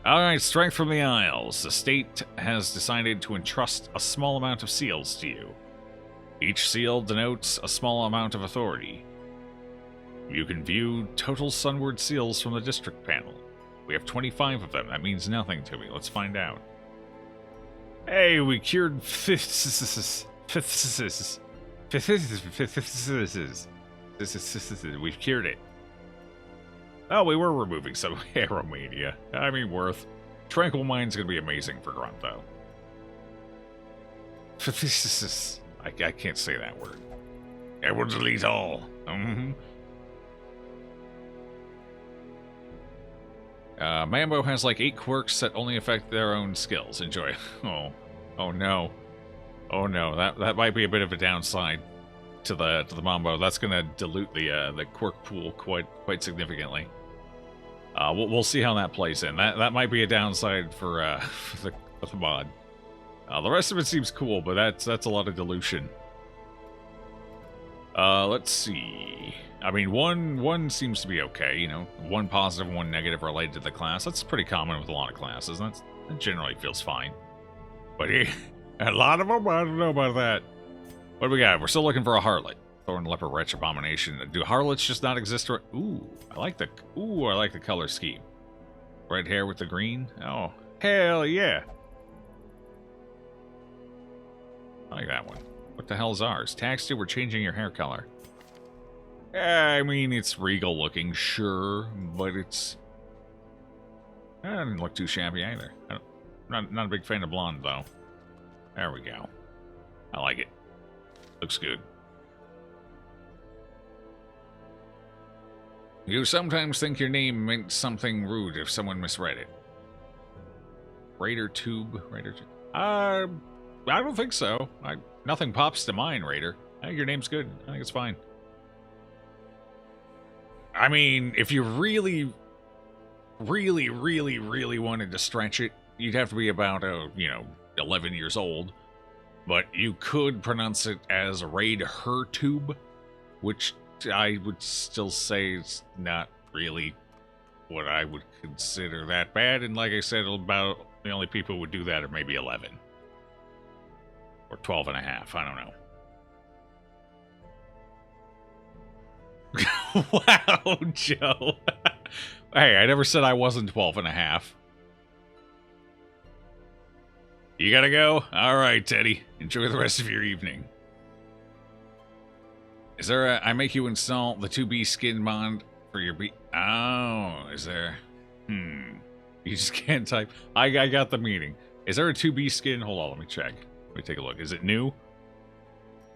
Alright, strength from the Isles. The state has decided to entrust a small amount of seals to you. Each seal denotes a small amount of authority. You can view total Sunward seals from the district panel. We have 25 of them. That means nothing to me. Let's find out. Hey, we cured we've cured it. Oh, we were removing some aeromania. I mean, worth. Tranquil Mind's gonna be amazing for Grunt, though. I can't say that word. I will delete all. Mambo has like 8 quirks that only affect their own skills. Enjoy. Oh no. Oh no, that might be a bit of a downside to the Mambo. That's gonna dilute the quirk pool quite significantly. We'll see how that plays in. That might be a downside for the mod. The rest of it seems cool, but that's a lot of dilution. Let's see. I mean, one seems to be okay. You know, 1 positive, 1 negative related to the class. That's pretty common with a lot of classes. That generally feels fine. But a lot of them, I don't know about that. What do we got? We're still looking for a harlot. Thorn, leper, wretch, abomination. Do harlots just not exist? Ooh, I like the color scheme. Red hair with the green. Oh, hell yeah! I like that one. What the hell is ours? Tax 2, we're changing your hair color. I mean, it's regal looking, sure, but it's... That doesn't look too shabby either. Not a big fan of blonde, though. There we go. I like it. Looks good. You sometimes think your name meant something rude if someone misread it. Raider Tube. I don't think so. Nothing pops to mind, Raider. I think your name's good. I think it's fine. I mean, if you really wanted to stretch it, you'd have to be about, 11 years old. But you could pronounce it as Raid Her Tube, which I would still say is not really what I would consider that bad. And like I said, about the only people who would do that are maybe 11. Or 12 and a half, I don't know. Wow, Joe. Hey, I never said I wasn't 12 and a half. You gotta go? Alright, Teddy. Enjoy the rest of your evening. Is there a... I make you install the 2B skin mod for your B... Oh, is there... You just can't type... I got the meaning. Is there a 2B skin? Hold on, let me check. Let me take a look. Is it new?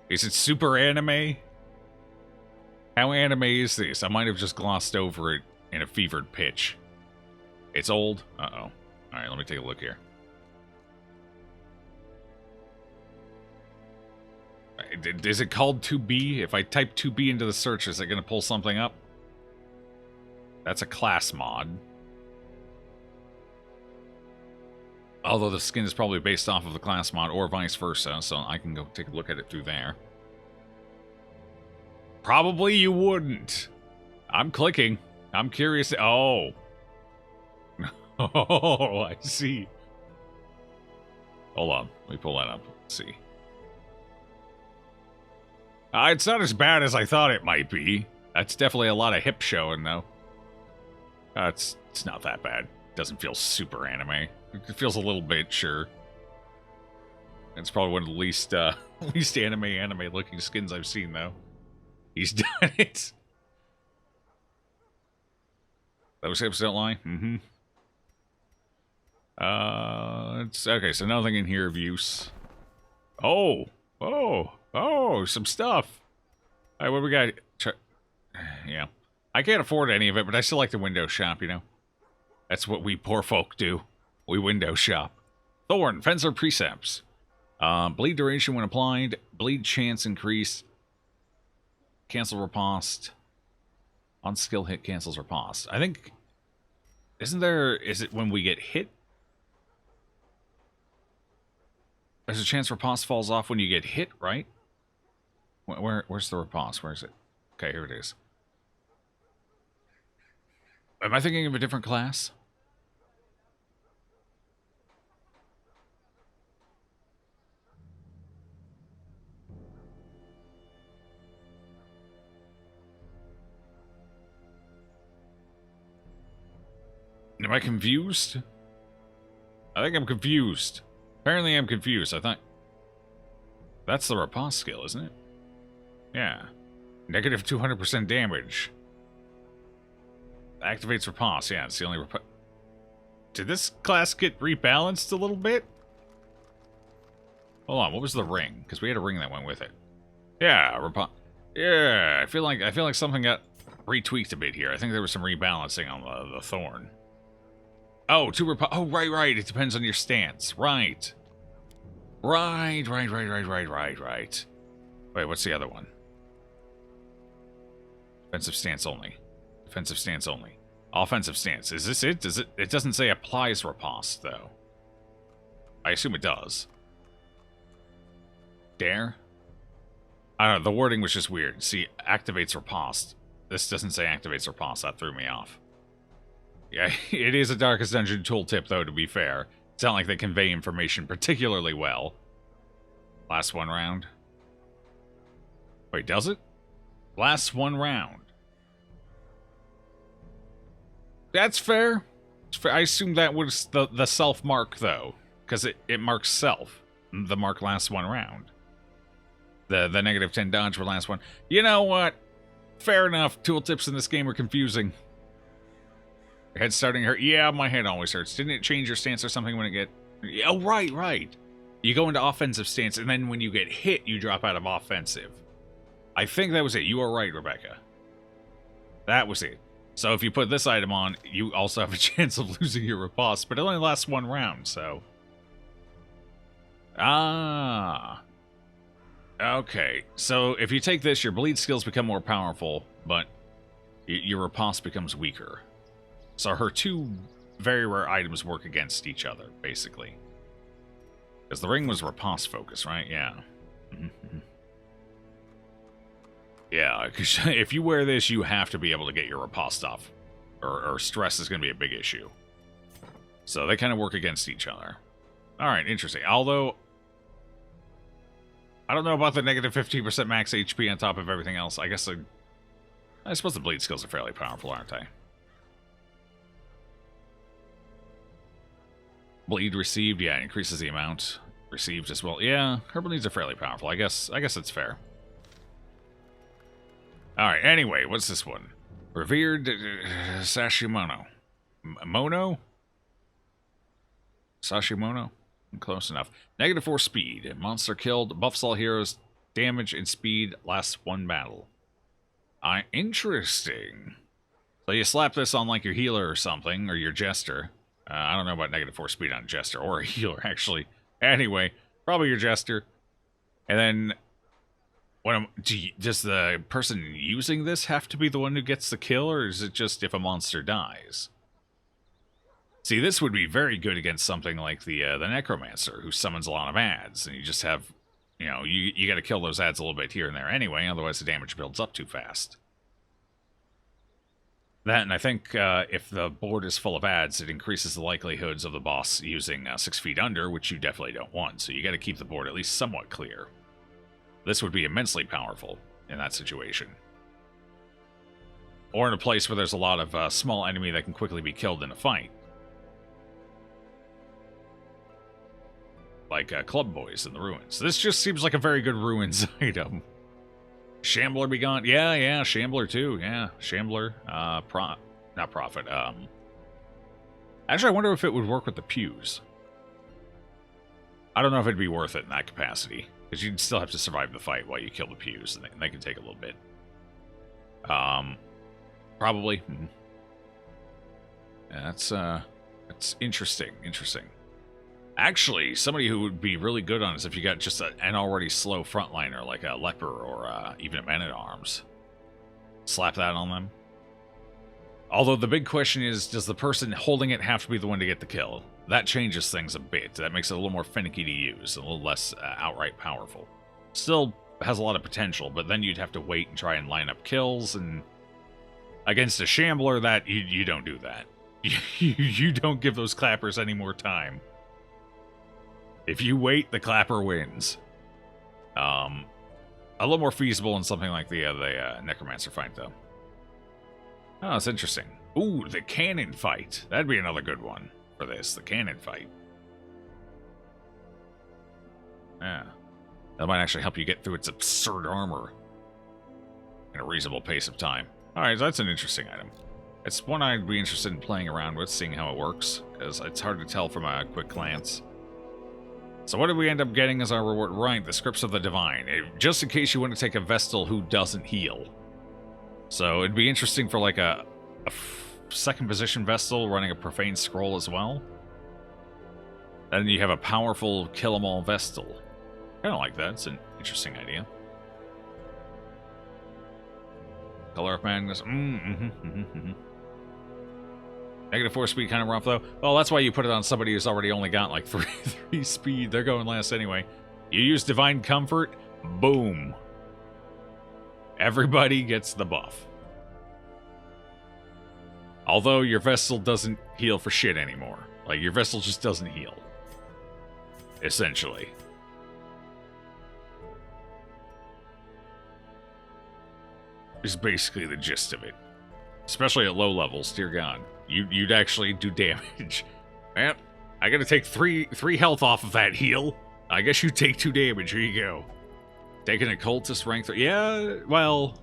Is it super anime? How anime is this? I might have just glossed over it in a fevered pitch. It's old? Uh-oh. Alright, let me take a look here. Is it called 2B? If I type 2B into the search, is it going to pull something up? That's a class mod. Although the skin is probably based off of the class mod, or vice versa, so I can go take a look at it through there. Probably you wouldn't. I'm clicking. I'm curious. Oh. Oh, I see. Hold on. Let me pull that up. Let's see. It's not as bad as I thought it might be. That's definitely a lot of hip showing, though. It's not that bad. It doesn't feel super anime. It feels a little bit, sure. It's probably one of the least anime looking skins I've seen, though. He's done it. Those hips don't lie. Mm-hmm. It's okay. So nothing in here of use. Oh, some stuff. All right, what we got? Yeah, I can't afford any of it, but I still like to window shop. You know, that's what we poor folk do. We window shop. Thorn, Fencer Precepts. Bleed duration when applied. Bleed chance increase. Cancel riposte. On skill hit cancels riposte. I think... Isn't there... Is it when we get hit? There's a chance riposte falls off when you get hit, right? Where's the riposte? Where is it? Okay, here it is. Am I thinking of a different class? Am I confused? I think I'm confused. Apparently I'm confused. I thought... That's the riposte skill, isn't it? Yeah. Negative 200% damage. Activates riposte. Yeah, it's the only riposte. Did this class get rebalanced a little bit? Hold on, what was the ring? Because we had a ring that went with it. Yeah, riposte. Yeah, I feel like something got retweaked a bit here. I think there was some rebalancing on the thorn. Oh, oh, right. It depends on your stance. Right. Right. Wait, what's the other one? Defensive stance only. Defensive stance only. Offensive stance. Is this it? It doesn't say applies riposte, though. I assume it does. Dare? I don't know, the wording was just weird. See, activates riposte. This doesn't say activates riposte. That threw me off. Yeah, it is a Darkest Dungeon tooltip, though, to be fair. It's not like they convey information particularly well. Last one round. Wait, does it? Last one round. That's fair. It's fair. I assume that was the self mark, though. Because it marks self. The mark lasts one round. The negative 10 dodge for last one. You know what? Fair enough. Tooltips in this game are confusing. Your head starting to hurt? Yeah, my head always hurts. Didn't it change your stance or something when it get... Oh, right. You go into offensive stance, and then when you get hit, you drop out of offensive. I think that was it. You are right, Rebecca. That was it. So if you put this item on, you also have a chance of losing your riposte, but it only lasts one round, so... Ah. Okay, so if you take this, your bleed skills become more powerful, but your riposte becomes weaker. So her two very rare items work against each other, basically. Because the ring was riposte focus, right? Yeah. Yeah, because if you wear this, you have to be able to get your riposte off. Or stress is going to be a big issue. So they kind of work against each other. Alright, interesting. Although, I don't know about the negative 15% max HP on top of everything else. I guess I suppose the bleed skills are fairly powerful, aren't they? Bleed received, yeah, increases the amount received as well. Yeah, her bleeds are fairly powerful. I guess it's fair. Alright, anyway, what's this one? Revered Sashimono. Mono? Sashimono? Close enough. Negative 4 speed. Monster killed. Buffs all heroes. Damage and speed. Lasts one battle. Interesting. So you slap this on like your healer or something, or your jester. I don't know about negative 4 speed on jester, or a healer, actually. Anyway, probably your jester. And then, does the person using this have to be the one who gets the kill, or is it just if a monster dies? See, this would be very good against something like the Necromancer, who summons a lot of adds, and you just have, you know, you got to kill those adds a little bit here and there anyway, otherwise the damage builds up too fast. That, and I think if the board is full of adds, it increases the likelihoods of the boss using 6 feet under, which you definitely don't want, so you got to keep the board at least somewhat clear. This would be immensely powerful in that situation. Or in a place where there's a lot of small enemy that can quickly be killed in a fight. Like Club Boys in the Ruins. This just seems like a very good Ruins item. Shambler be gone. Yeah, yeah, Shambler too. Yeah, Shambler. Not Prophet. Actually, I wonder if it would work with the pews. I don't know if it'd be worth it in that capacity, because you'd still have to survive the fight while you kill the pews, and they can take a little bit. Probably. Yeah, that's interesting. Interesting. Actually, somebody who would be really good on this if you got just an already slow frontliner, like a leper or even a man-at-arms. Slap that on them. Although the big question is, does the person holding it have to be the one to get the kill? That changes things a bit. That makes it a little more finicky to use, a little less outright powerful. Still has a lot of potential, but then you'd have to wait and try and line up kills, and against a Shambler, that you don't do that. You don't give those clappers any more time. If you wait, the clapper wins. A little more feasible in something like the Necromancer fight, though. Oh, that's interesting. Ooh, the cannon fight. That'd be another good one for this, the cannon fight. Yeah. That might actually help you get through its absurd armor in a reasonable pace of time. Alright, so that's an interesting item. It's one I'd be interested in playing around with, seeing how it works, because it's hard to tell from a quick glance. So what did we end up getting as our reward? Right, the Scripts of the Divine. Just in case you want to take a Vestal who doesn't heal. So it'd be interesting for like a second position Vestal running a Profane Scroll as well. Then you have a powerful kill-em-all Vestal. Kind of like that. It's an interesting idea. Color of Madness. -4 speed kind of rough, though. Well, that's why you put it on somebody who's already only got, like, 3 speed. They're going last anyway. You use Divine Comfort, boom. Everybody gets the buff. Although your Vestal doesn't heal for shit anymore. Like, your Vestal just doesn't heal. Essentially. Is basically the gist of it. Especially at low levels, dear God. You'd actually do damage. Man, I gotta take three health off of that heal. I guess you take 2 damage. Here you go. Take an Occultist rank 3. Yeah, well...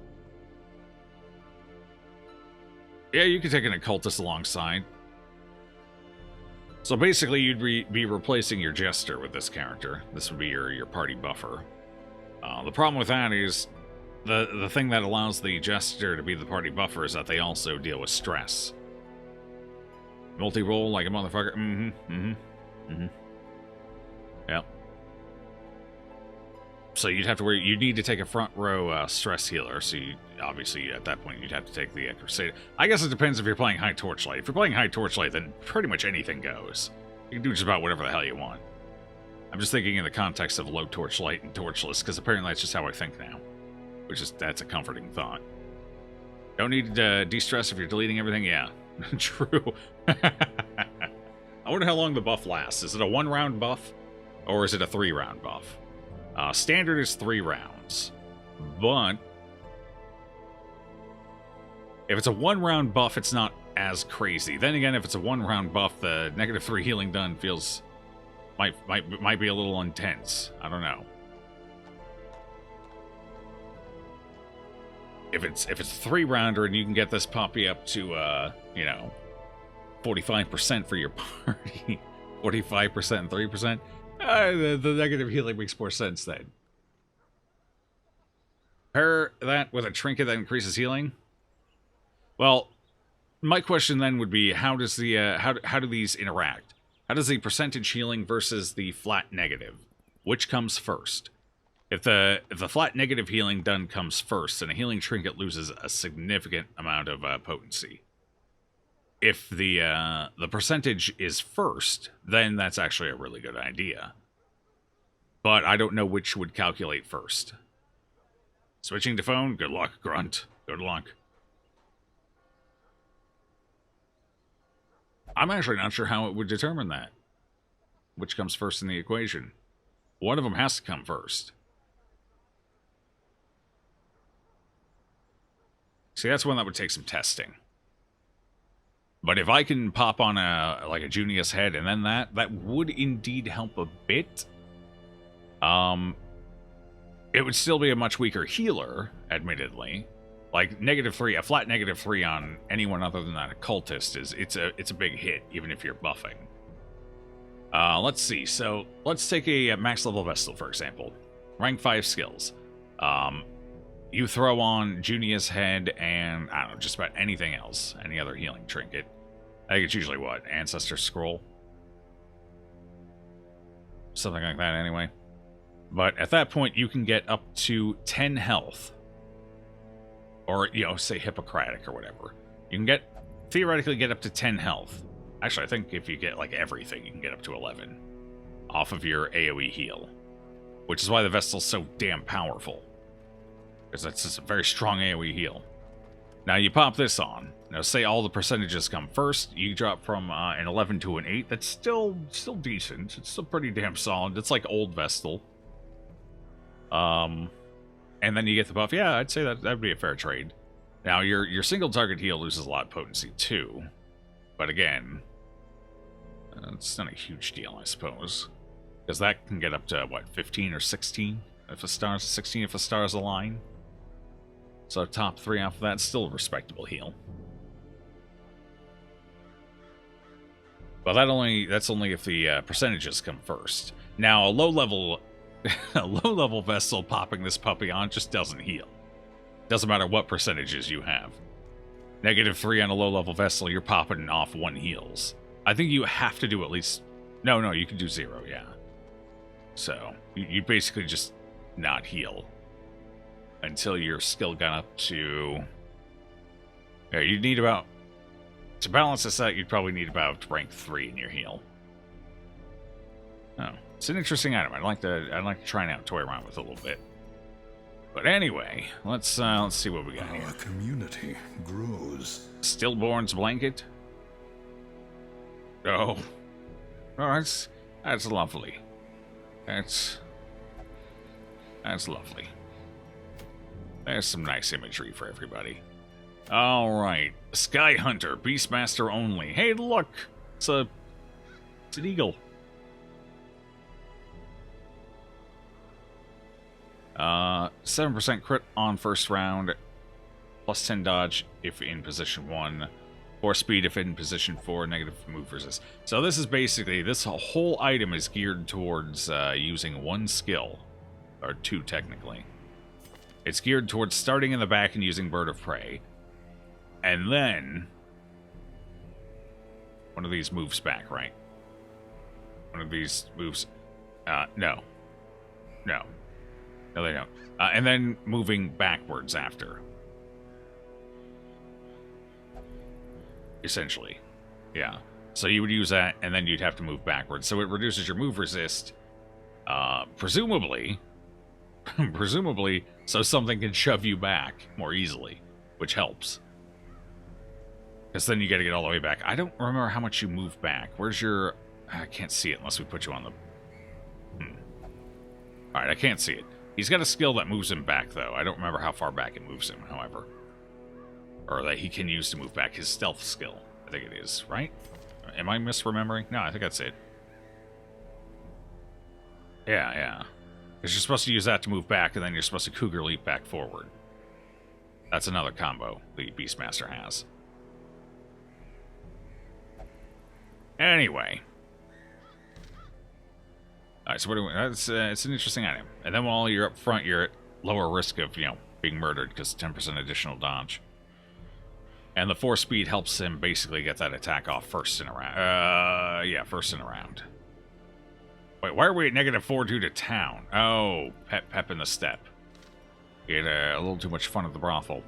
Yeah, you could take an Occultist alongside. So basically, you'd be replacing your Jester with this character. This would be your party buffer. The problem with that is... The thing that allows the Jester to be the party buffer is that they also deal with stress. Multi-roll like a motherfucker. Yep. So you'd have to worry. You'd need to take a front row stress healer. So you, obviously, at that point, you'd have to take the Crusader. I guess it depends if you're playing High Torchlight. If you're playing High Torchlight, then pretty much anything goes. You can do just about whatever the hell you want. I'm just thinking in the context of Low Torchlight and Torchless, because apparently that's just how I think now. That's a comforting thought. Don't need to de-stress if you're deleting everything? Yeah, true. I wonder how long the buff lasts. Is it a 1-round buff? Or is it a 3-round buff? Standard is 3 rounds. But... if it's a 1-round buff, it's not as crazy. Then again, if it's a 1-round buff, the -3 healing done feels... Might be a little intense. I don't know. If it's a 3-rounder and you can get this puppy up to, you know, 45% for your party, 45% and 3%, the negative healing makes more sense then. Pair that with a trinket that increases healing. Well, my question then would be, how does the how do these interact? How does the percentage healing versus the flat negative? Which comes first? If the flat negative healing done comes first, then a healing trinket loses a significant amount of potency. If the percentage is first, then that's actually a really good idea. But I don't know which would calculate first. Switching to phone, good luck, Grunt. Good luck. I'm actually not sure how it would determine that. Which comes first in the equation. One of them has to come first. See, that's one that would take some testing. But if I can pop on a Junius head and then that would indeed help a bit. It would still be a much weaker healer, admittedly. Like, -3, a flat -3 on anyone other than that occultist it's a big hit, even if you're buffing. Let's see. So, let's take a max level Vestal, for example. Rank 5 skills. You throw on Junia's head and, I don't know, just about anything else. Any other healing trinket. I think it's usually, what, Ancestor Scroll? Something like that, anyway. But at that point, you can get up to 10 health. Or, you know, say Hippocratic or whatever. You can theoretically get up to 10 health. Actually, I think if you get, like, everything, you can get up to 11. Off of your AoE heal. Which is why the Vestal's so damn powerful. Because that's just a very strong AoE heal. Now, you pop this on. Now, say all the percentages come first. You drop from an 11 to an 8. That's still decent. It's still pretty damn solid. It's like old Vestal. And then you get the buff. Yeah, I'd say that would be a fair trade. Now, your single target heal loses a lot of potency, too. But again, it's not a huge deal, I suppose. Because that can get up to, what, 15 or 16? If a star's 16 if a star's align. So top 3 off of that, still a respectable heal. But that's only if the percentages come first. Now, a low-level Vestal popping this puppy on just doesn't heal. Doesn't matter what percentages you have. -3 on a low-level Vestal, you're popping off 1 heals. I think you have to do at least... No, you can do 0, yeah. So, you basically just not heal. Until your skill got up to... Yeah, you'd need about... To balance this out, you'd probably need about rank 3 in your heal. Oh, it's an interesting item. I'd like to try and toy around with it a little bit. But anyway, let's see what we got here. Our community grows. Stillborn's blanket. Oh, that's lovely. That's lovely. There's some nice imagery for everybody. Alright. Sky Hunter, Beastmaster only. Hey, look! It's an eagle. 7% crit on first round. Plus 10 dodge if in position 1. 4 speed if in position 4. Negative move resist. So this is basically... This whole item is geared towards using 1 skill. Or 2, technically. It's geared towards starting in the back and using Bird of Prey. And then... One of these moves back, right? One of these moves... No. No. No, they don't. And then moving backwards after. Essentially. Yeah. So you would use that, and then you'd have to move backwards. So it reduces your move resist. Presumably... presumably, so something can shove you back more easily, which helps. Because then you gotta get all the way back. I don't remember how much you move back. Where's your... I can't see it unless we put you on the... Alright, I can't see it. He's got a skill that moves him back, though. I don't remember how far back it moves him, however. Or that he can use to move back. His stealth skill, I think it is, right? Am I misremembering? No, I think that's it. Yeah. Because you're supposed to use that to move back, and then you're supposed to Cougar Leap back forward. That's another combo the Beastmaster has. Anyway. Alright, so what do we... it's an interesting item. And then while you're up front, you're at lower risk of, being murdered, because 10% additional dodge. And the 4 speed helps him basically get that attack off first in a round. Yeah, first in a round. Wait, why are we at -4 due to town? Oh, pep in the step. We had a little too much fun at the brothel.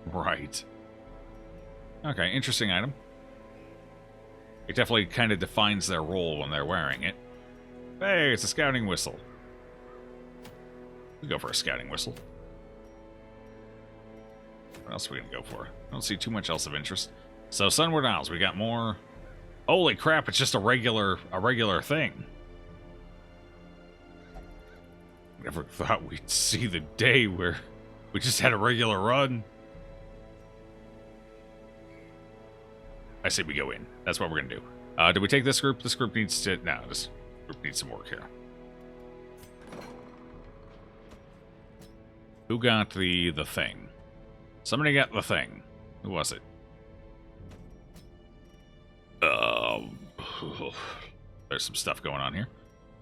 Right. Okay, interesting item. It definitely kind of defines their role when they're wearing it. Hey, it's a scouting whistle. We go for a scouting whistle. What else are we gonna go for? I don't see too much else of interest. So, Sunward Isles, we got more... Holy crap, it's just a regular thing. Never thought we'd see the day where we just had a regular run. I say we go in. That's what we're gonna do. Do we take this group? This group needs to... No, this group needs some work here. Who got the thing? Somebody got the thing. Who was it? There's some stuff going on here.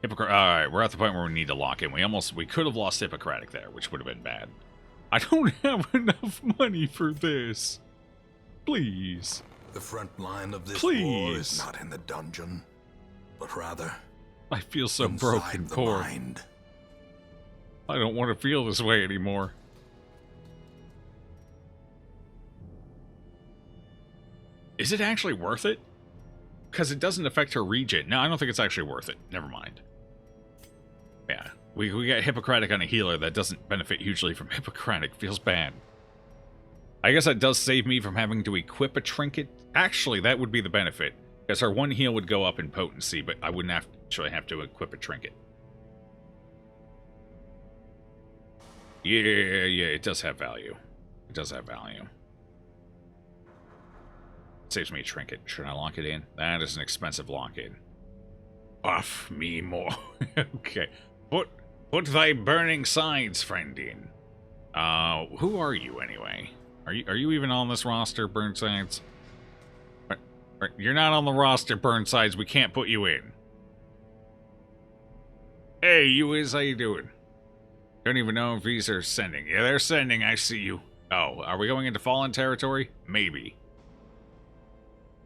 Alright, we're at the point where we need to lock in. We could have lost Hippocratic there, which would have been bad. I don't have enough money for this. Please. The front line of this war is not in the dungeon, but rather I feel so broken, poor. Mind. I don't want to feel this way anymore. Is it actually worth it? Because it doesn't affect her regen. No, I don't think it's actually worth it. Never mind. Yeah, we got Hippocratic on a healer that doesn't benefit hugely from Hippocratic. Feels bad. I guess that does save me from having to equip a trinket. Actually, that would be the benefit. Because her one heal would go up in potency, but I wouldn't actually have to equip a trinket. Yeah, it does have value. It does have value. Saves me a trinket. Should I lock it in? That is an expensive lock-in. Off me more. Okay. Put thy burning sides, friend, in. Who are you, anyway? Are you even on this roster, Burnsides? You're not on the roster, Burnsides. We can't put you in. Hey, you is, how you doing? Don't even know if these are sending. Yeah, they're sending, I see you. Oh, are we going into Fallen territory? Maybe.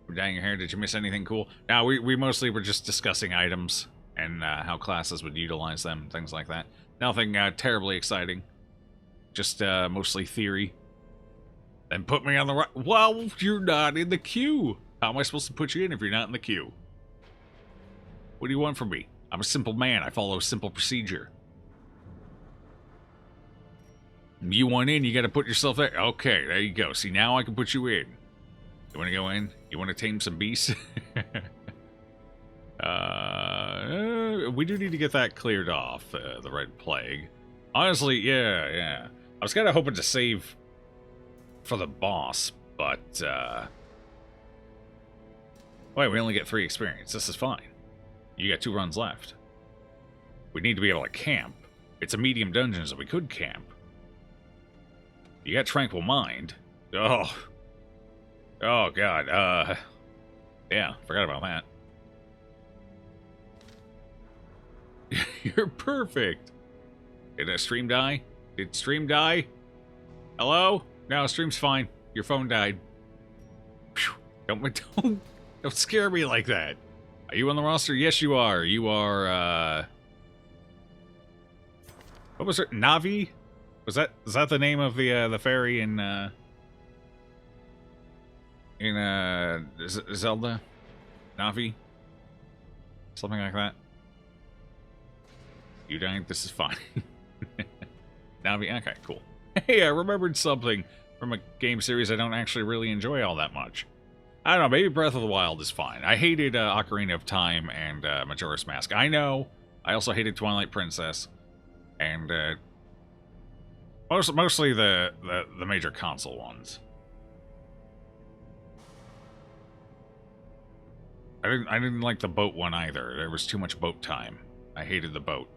We're dyeing your hair, did you miss anything cool? No, we mostly were just discussing items and how classes would utilize them, things like that. Nothing terribly exciting. Just mostly theory. Then put me on the right. Well, you're not in the queue. How am I supposed to put you in if you're not in the queue? What do you want from me? I'm a simple man. I follow a simple procedure. You want in, you gotta put yourself there. Okay, there you go. See, now I can put you in. You wanna go in? You wanna tame some beasts? We do need to get that cleared off, the Red Plague. Honestly, yeah. I was kinda hoping to save for the boss, but, wait, we only get 3 experience. This is fine. You got 2 runs left. We need to be able to camp. It's a medium dungeon, so we could camp. You got Tranquil Mind. Oh, God. Yeah, forgot about that. You're perfect. Did a stream die? Did stream die? Hello? No, stream's fine. Your phone died. Whew. Don't scare me like that. Are you on the roster? Yes, you are. You are, what was it? Navi? Is that the name of the fairy in Zelda? Navi? Something like that. You died? This is fine. Navi? Okay, cool. Hey, I remembered something from a game series I don't actually really enjoy all that much. I don't know, maybe Breath of the Wild is fine. I hated Ocarina of Time and Majora's Mask. I know. I also hated Twilight Princess. And mostly the major console ones. I didn't like the boat one either. There was too much boat time. I hated the boat.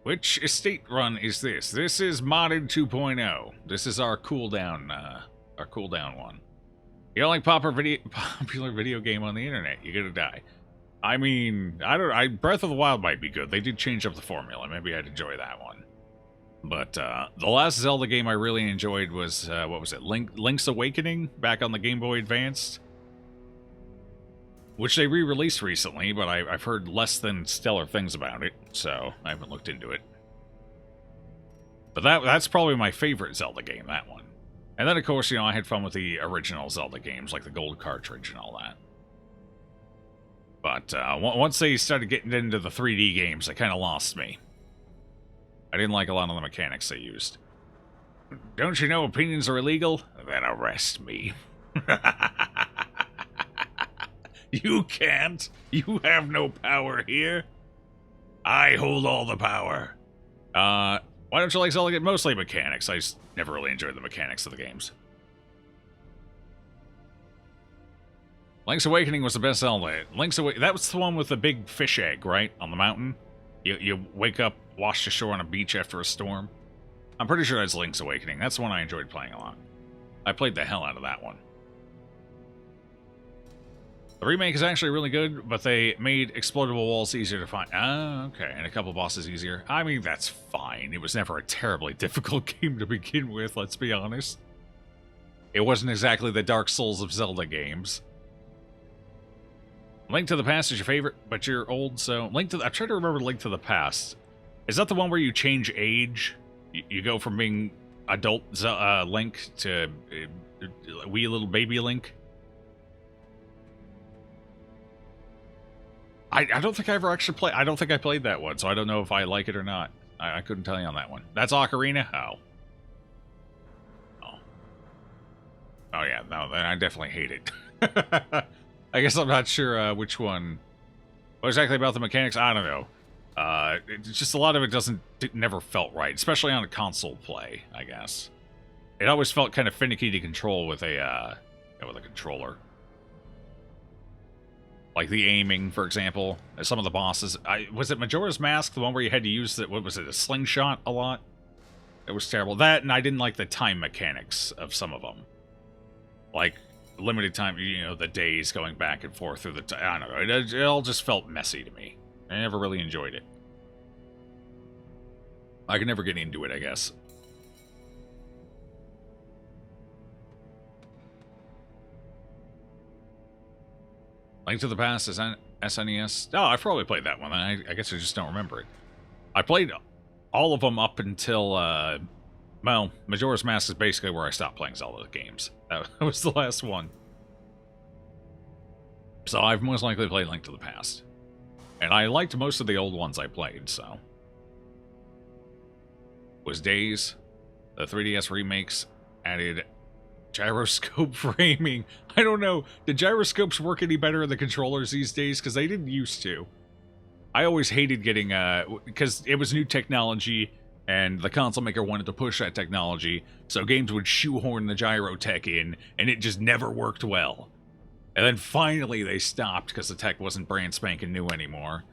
Which estate run is this? This is modded 2.0. This is our cooldown one. You don't like popular video game on the internet, you're gonna die. I mean, Breath of the Wild might be good. They did change up the formula. Maybe I'd enjoy that one. But the last Zelda game I really enjoyed was, what was it? Link's Awakening back on the Game Boy Advanced. Which they re-released recently, but I've heard less than stellar things about it, so I haven't looked into it. But that's probably my favorite Zelda game, that one. And then, of course, you know, I had fun with the original Zelda games, like the gold cartridge and all that. But once they started getting into the 3D games, they kind of lost me. I didn't like a lot of the mechanics they used. Don't you know opinions are illegal? Then arrest me. You can't. You have no power here. I hold all the power. Why don't you like Zelda? Mostly mechanics. I just never really enjoyed the mechanics of the games. Link's Awakening was the best Zelda. That was the one with the big fish egg, right? On the mountain? You wake up, washed ashore on a beach after a storm. I'm pretty sure that's Link's Awakening. That's the one I enjoyed playing a lot. I played the hell out of that one. The remake is actually really good, but they made explodable walls easier to find. Ah, okay, and a couple bosses easier. I mean, that's fine. It was never a terribly difficult game to begin with, let's be honest. It wasn't exactly the Dark Souls of Zelda games. Link to the Past is your favorite, but you're old, so... I'm trying to remember Link to the Past. Is that the one where you change age? You go from being adult Link to wee little baby Link? I don't think I ever actually played... I don't think I played that one, so I don't know if I like it or not. I couldn't tell you on that one. That's Ocarina? Oh. Oh yeah, no, I definitely hate it. I guess I'm not sure which one. What exactly about the mechanics? I don't know. It's just a lot of it never felt right, especially on a console play, I guess. It always felt kind of finicky to control with a controller. Like the aiming, for example. Some of the bosses. Was it Majora's Mask, the one where you had to use what was it, a slingshot a lot? It was terrible. That, and I didn't like the time mechanics of some of them. Like, limited time, the days going back and forth through the... I don't know, it all just felt messy to me. I never really enjoyed it. I could never get into it, I guess. Link to the Past is SNES. Oh, I've probably played that one. I guess I just don't remember it. I played all of them up until... well, Majora's Mask is basically where I stopped playing Zelda games. That was the last one. So I've most likely played Link to the Past. And I liked most of the old ones I played, so... Was Days. The 3DS remakes added gyroscope framing. I don't know. Did gyroscopes work any better in the controllers these days? Because they didn't used to. I always hated getting... because it was new technology... And the console maker wanted to push that technology, so games would shoehorn the gyro tech in, and it just never worked well. And then finally they stopped because the tech wasn't brand spanking new anymore.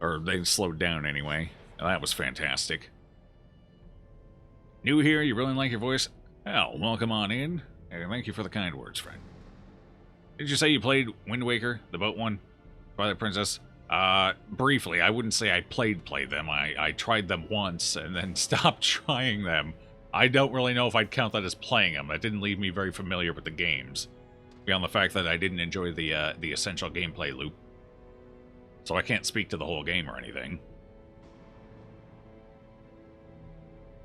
Or they slowed down anyway. And that was fantastic. New here, you really like your voice? Well, welcome on in, and thank you for the kind words, friend. Did you say you played Wind Waker, the boat one? Twilight Princess? Briefly. I wouldn't say I played them. I tried them once and then stopped trying them. I don't really know if I'd count that as playing them. That didn't leave me very familiar with the games. Beyond the fact that I didn't enjoy the essential gameplay loop. So I can't speak to the whole game or anything.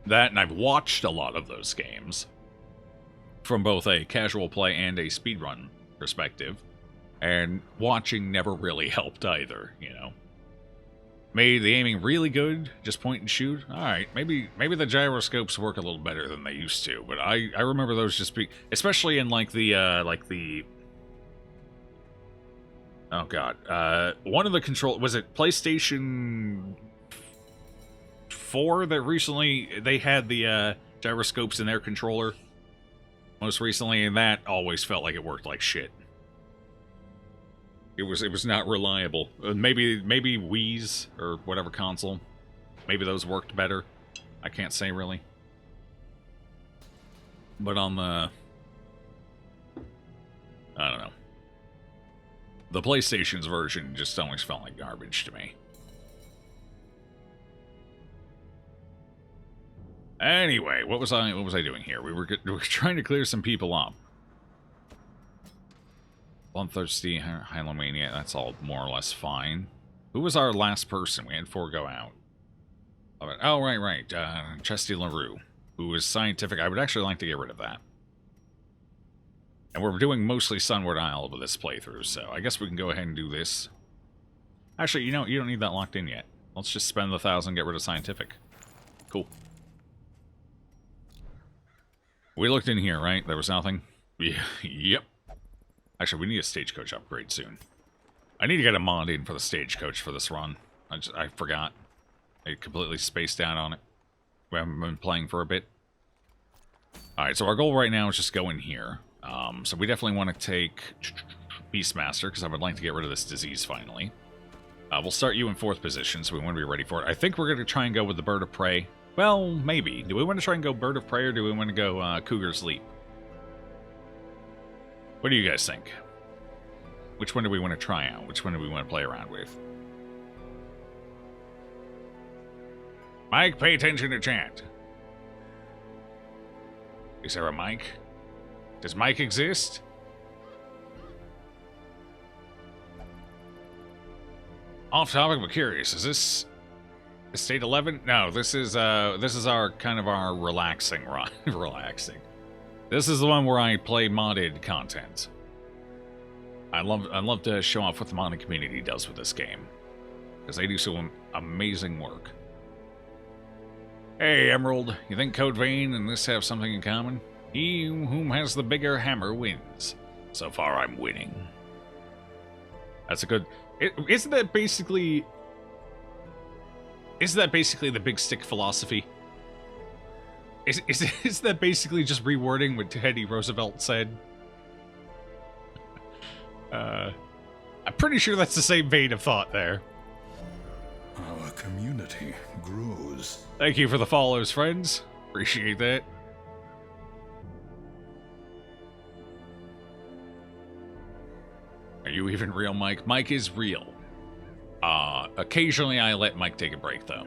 That, and I've watched a lot of those games. From both a casual play and a speedrun perspective. And watching never really helped either, Made the aiming really good, just point and shoot. Alright, maybe the gyroscopes work a little better than they used to, but I remember those just being... Especially in, like the... Oh, God. One of the control... Was it PlayStation 4 that recently... They had the gyroscopes in their controller? Most recently, and that always felt like it worked like shit. It was not reliable. Maybe Wii's or whatever console. Maybe those worked better. I can't say really. But on the... I don't know. The PlayStation's version just always felt like garbage to me. Anyway, what was I doing here? We were trying to clear some people up. Bloodthirsty, Hylomania, that's all more or less fine. Who was our last person? We had 4 go out. Oh, right. Chesty LaRue, who is scientific. I would actually like to get rid of that. And we're doing mostly Sunward Isles with this playthrough, so I guess we can go ahead and do this. Actually, you don't need that locked in yet. Let's just spend the 1,000 and get rid of scientific. Cool. We looked in here, right? There was nothing? Yeah, yep. Actually, we need a stagecoach upgrade soon. I need to get a mod in for the stagecoach for this run. I forgot. I completely spaced out on it. We haven't been playing for a bit. Alright, so our goal right now is just go in here. So we definitely want to take Beastmaster, because I would like to get rid of this disease finally. We'll start you in 4th position, so we want to be ready for it. I think we're going to try and go with the Bird of Prey. Well, maybe. Do we want to try and go Bird of Prey, or do we want to go Cougar's Leap? What do you guys think? Which one do we want to try out? Which one do we want to play around with? Mike, pay attention to chat. Is there a Mike? Does Mike exist? Off topic, but curious. Is this Estate 11? No, this is our kind of our relaxing run. Relaxing. This is the one where I play modded content. I love to show off what the modding community does with this game, because they do some amazing work. Hey, Emerald, you think Code Vein and this have something in common? He whom has the bigger hammer wins. So far, I'm winning. That's a good... Isn't that basically the big stick philosophy? Is that basically just rewording what Teddy Roosevelt said? I'm pretty sure that's the same vein of thought there. Our community grows. Thank you for the follows, friends. Appreciate that. Are you even real, Mike? Mike is real. Occasionally I let Mike take a break, though.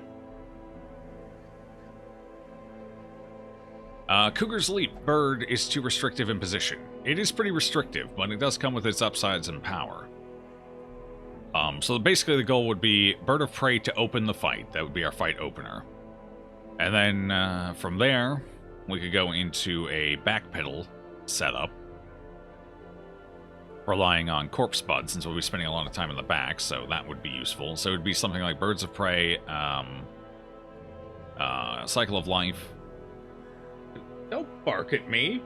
Cougar's Leap Bird is too restrictive in position. It is pretty restrictive, but it does come with its upsides and power. So basically the goal would be Bird of Prey to open the fight. That would be our fight opener. And then from there, we could go into a backpedal setup, relying on corpse buds, since we'll be spending a lot of time in the back, so that would be useful. So it would be something like Birds of Prey, Cycle of Life. Don't bark at me.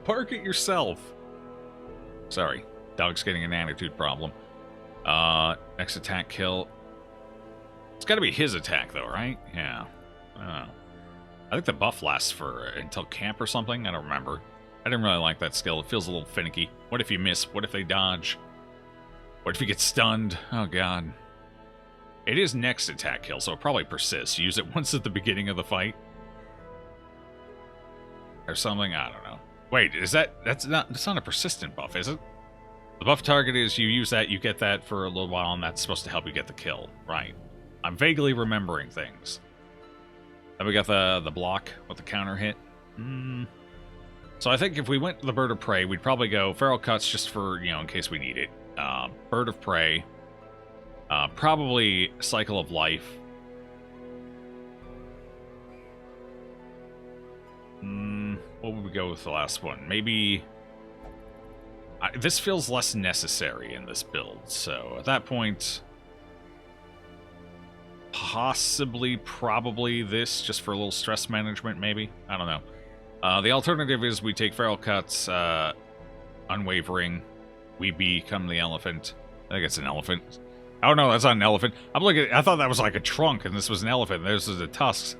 Bark at yourself. Sorry. Dog's getting an attitude problem. Next attack kill. It's gotta be his attack, though, right? Yeah. I think the buff lasts for until camp or something. I don't remember. I didn't really like that skill. It feels a little finicky. What if you miss? What if they dodge? What if you get stunned? Oh, God. It is next attack kill, so it probably persists. Use it once at the beginning of the fight. Or something. I don't know. Wait, is that's not a persistent buff, is it? The buff target is you use that, you get that for a little while, and that's supposed to help you get the kill. Right. I'm vaguely remembering things. Then we got the block with the counter hit. So I think if we went to the Bird of Prey, we'd probably go Feral Cuts just for, in case we need it. Bird of Prey. Probably Cycle of Life. What would we go with the last one? Maybe... this feels less necessary in this build, so at that point... Possibly, probably this, just for a little stress management, maybe? I don't know. The alternative is we take Feral Cuts, Unwavering, we become the elephant. I think it's an elephant. Oh no, that's not an elephant. I thought that was like a trunk, and this was an elephant. There's the tusks.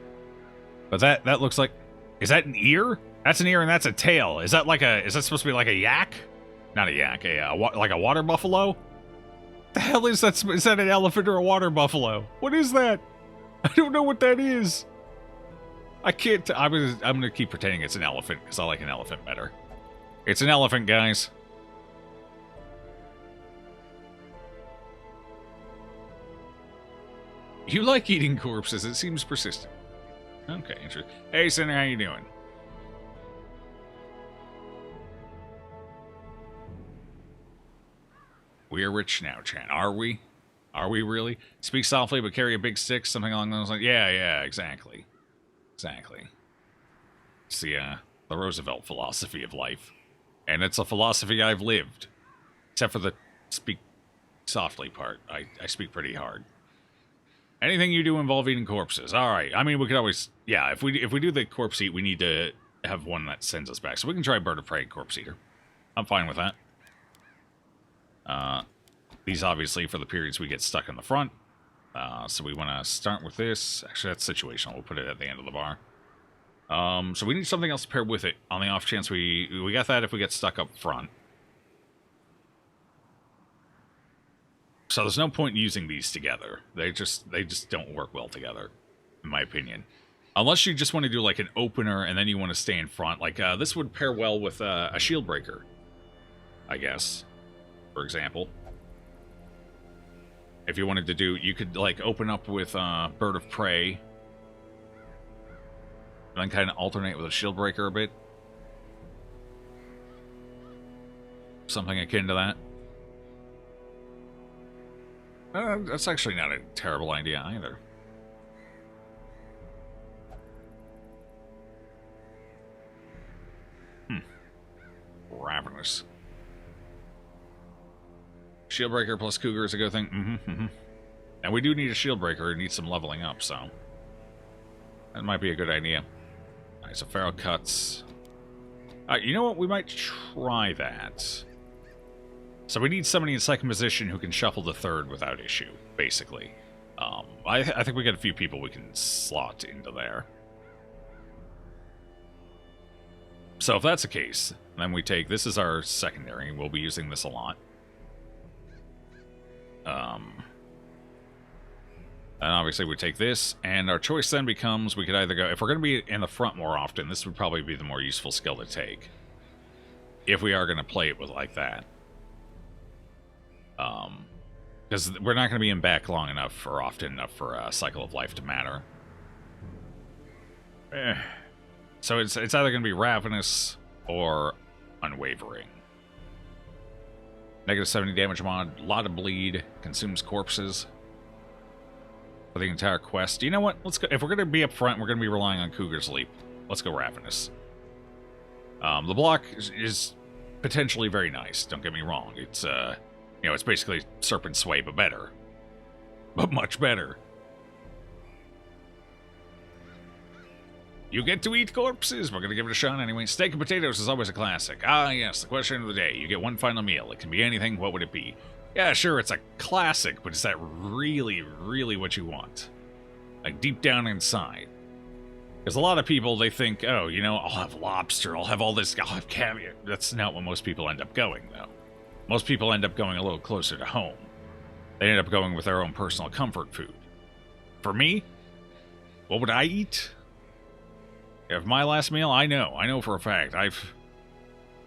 But that looks like... Is that an ear? That's an ear and that's a tail. Is that supposed to be like a yak? Not a yak, like a water buffalo? The hell is that? Is that an elephant or a water buffalo? What is that? I don't know what that is. I can't... I'm gonna keep pretending it's an elephant, because I like an elephant better. It's an elephant, guys. You like eating corpses. It seems persistent. Okay, interesting. Hey, Sinner, how you doing? We're rich now, Chan. Are we? Are we really? Speak softly, but carry a big stick, something along those lines. Yeah, exactly. Exactly. It's the Roosevelt philosophy of life. And it's a philosophy I've lived. Except for the speak softly part. I speak pretty hard. Anything you do involve eating corpses. Alright, I mean, we could always... Yeah, if we do the corpse eat, we need to have one that sends us back. So we can try Bird of Prey Corpse Eater. I'm fine with that. These obviously for the periods we get stuck in the front. So we want to start with this. Actually, that's situational. We'll put it at the end of the bar. So we need something else to pair with it on the off chance we got that if we get stuck up front. So there's no point in using these together. They just don't work well together, in my opinion. Unless you just want to do like an opener and then you want to stay in front. Like this would pair well with a shield breaker, I guess, for example. If you wanted to do, you could like open up with Bird of Prey, and then kind of alternate with a shield breaker a bit. Something akin to that. That's actually not a terrible idea either. Ravenous. Shield breaker plus cougar is a good thing. And we do need a shield breaker. It needs some leveling up, so that might be a good idea. Alright, so Pharaoh cuts. You know what? We might try that. So we need somebody in second position who can shuffle the third without issue, basically. I think we got a few people we can slot into there. So if that's the case, then we take, this is our secondary. We'll be using this a lot. And obviously we take this, and our choice then becomes, we could either go, if we're going to be in the front more often, this would probably be the more useful skill to take. If we are going to play it with like that. Because we're not going to be in back long enough or often enough for a cycle of life to matter. So it's either going to be Ravenous or Unwavering. Negative 70 damage mod, a lot of bleed, consumes corpses for the entire quest. You know what? Let's go. If we're going to be up front, we're going to be relying on Cougar's Leap. Let's go Ravenous. The block is potentially very nice. Don't get me wrong. It's you know, it's basically Serpent Sway, but better. But much better. You get to eat corpses. We're going to give it a shot anyway. Steak and potatoes is always a classic. Ah, yes, the question of the day. You get one final meal. It can be anything. What would it be? Yeah, sure, it's a classic, but is that really, really what you want? Like, deep down inside. Because a lot of people, they think, oh, you know, I'll have lobster, I'll have all this, I'll have caviar. That's not what most people end up going, though. Most people end up going a little closer to home. They end up going with their own personal comfort food. For me, what would I eat? If my last meal, I know for a fact.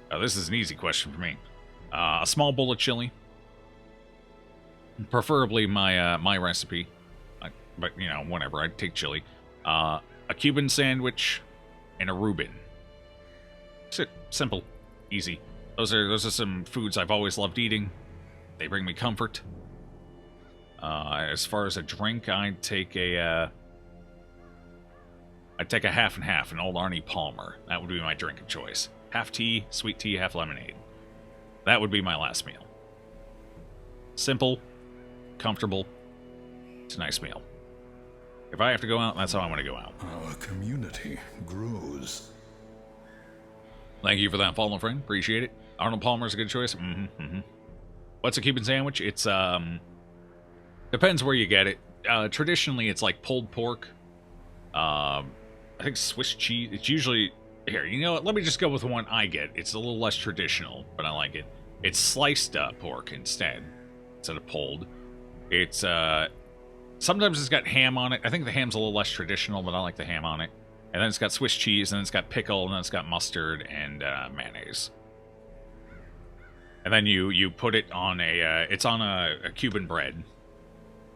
This is an easy question for me. A small bowl of chili. Preferably my recipe. But, you know, whatever, I'd take chili. A Cuban sandwich and a Reuben. That's it. Simple. Easy. Those are some foods I've always loved eating. They bring me comfort. As far as a drink, I'd take a half and half, an old Arnie Palmer. That would be my drink of choice. Half tea, sweet tea, half lemonade. That would be my last meal. Simple, comfortable. It's a nice meal. If I have to go out, that's how I'm going to go out. Our community grows. Thank you for that, fallen friend. Appreciate it. Arnold Palmer's a good choice. What's a Cuban sandwich? It's depends where you get it. Traditionally, it's like pulled pork. I think Swiss cheese. It's usually here. You know what? Let me just go with the one I get. It's a little less traditional, but I like it. It's sliced pork instead of pulled. It's sometimes it's got ham on it. I think the ham's a little less traditional, but I like the ham on it. And then it's got Swiss cheese, and then it's got pickle, and then it's got mustard and mayonnaise. And then you put it on it's on a Cuban bread,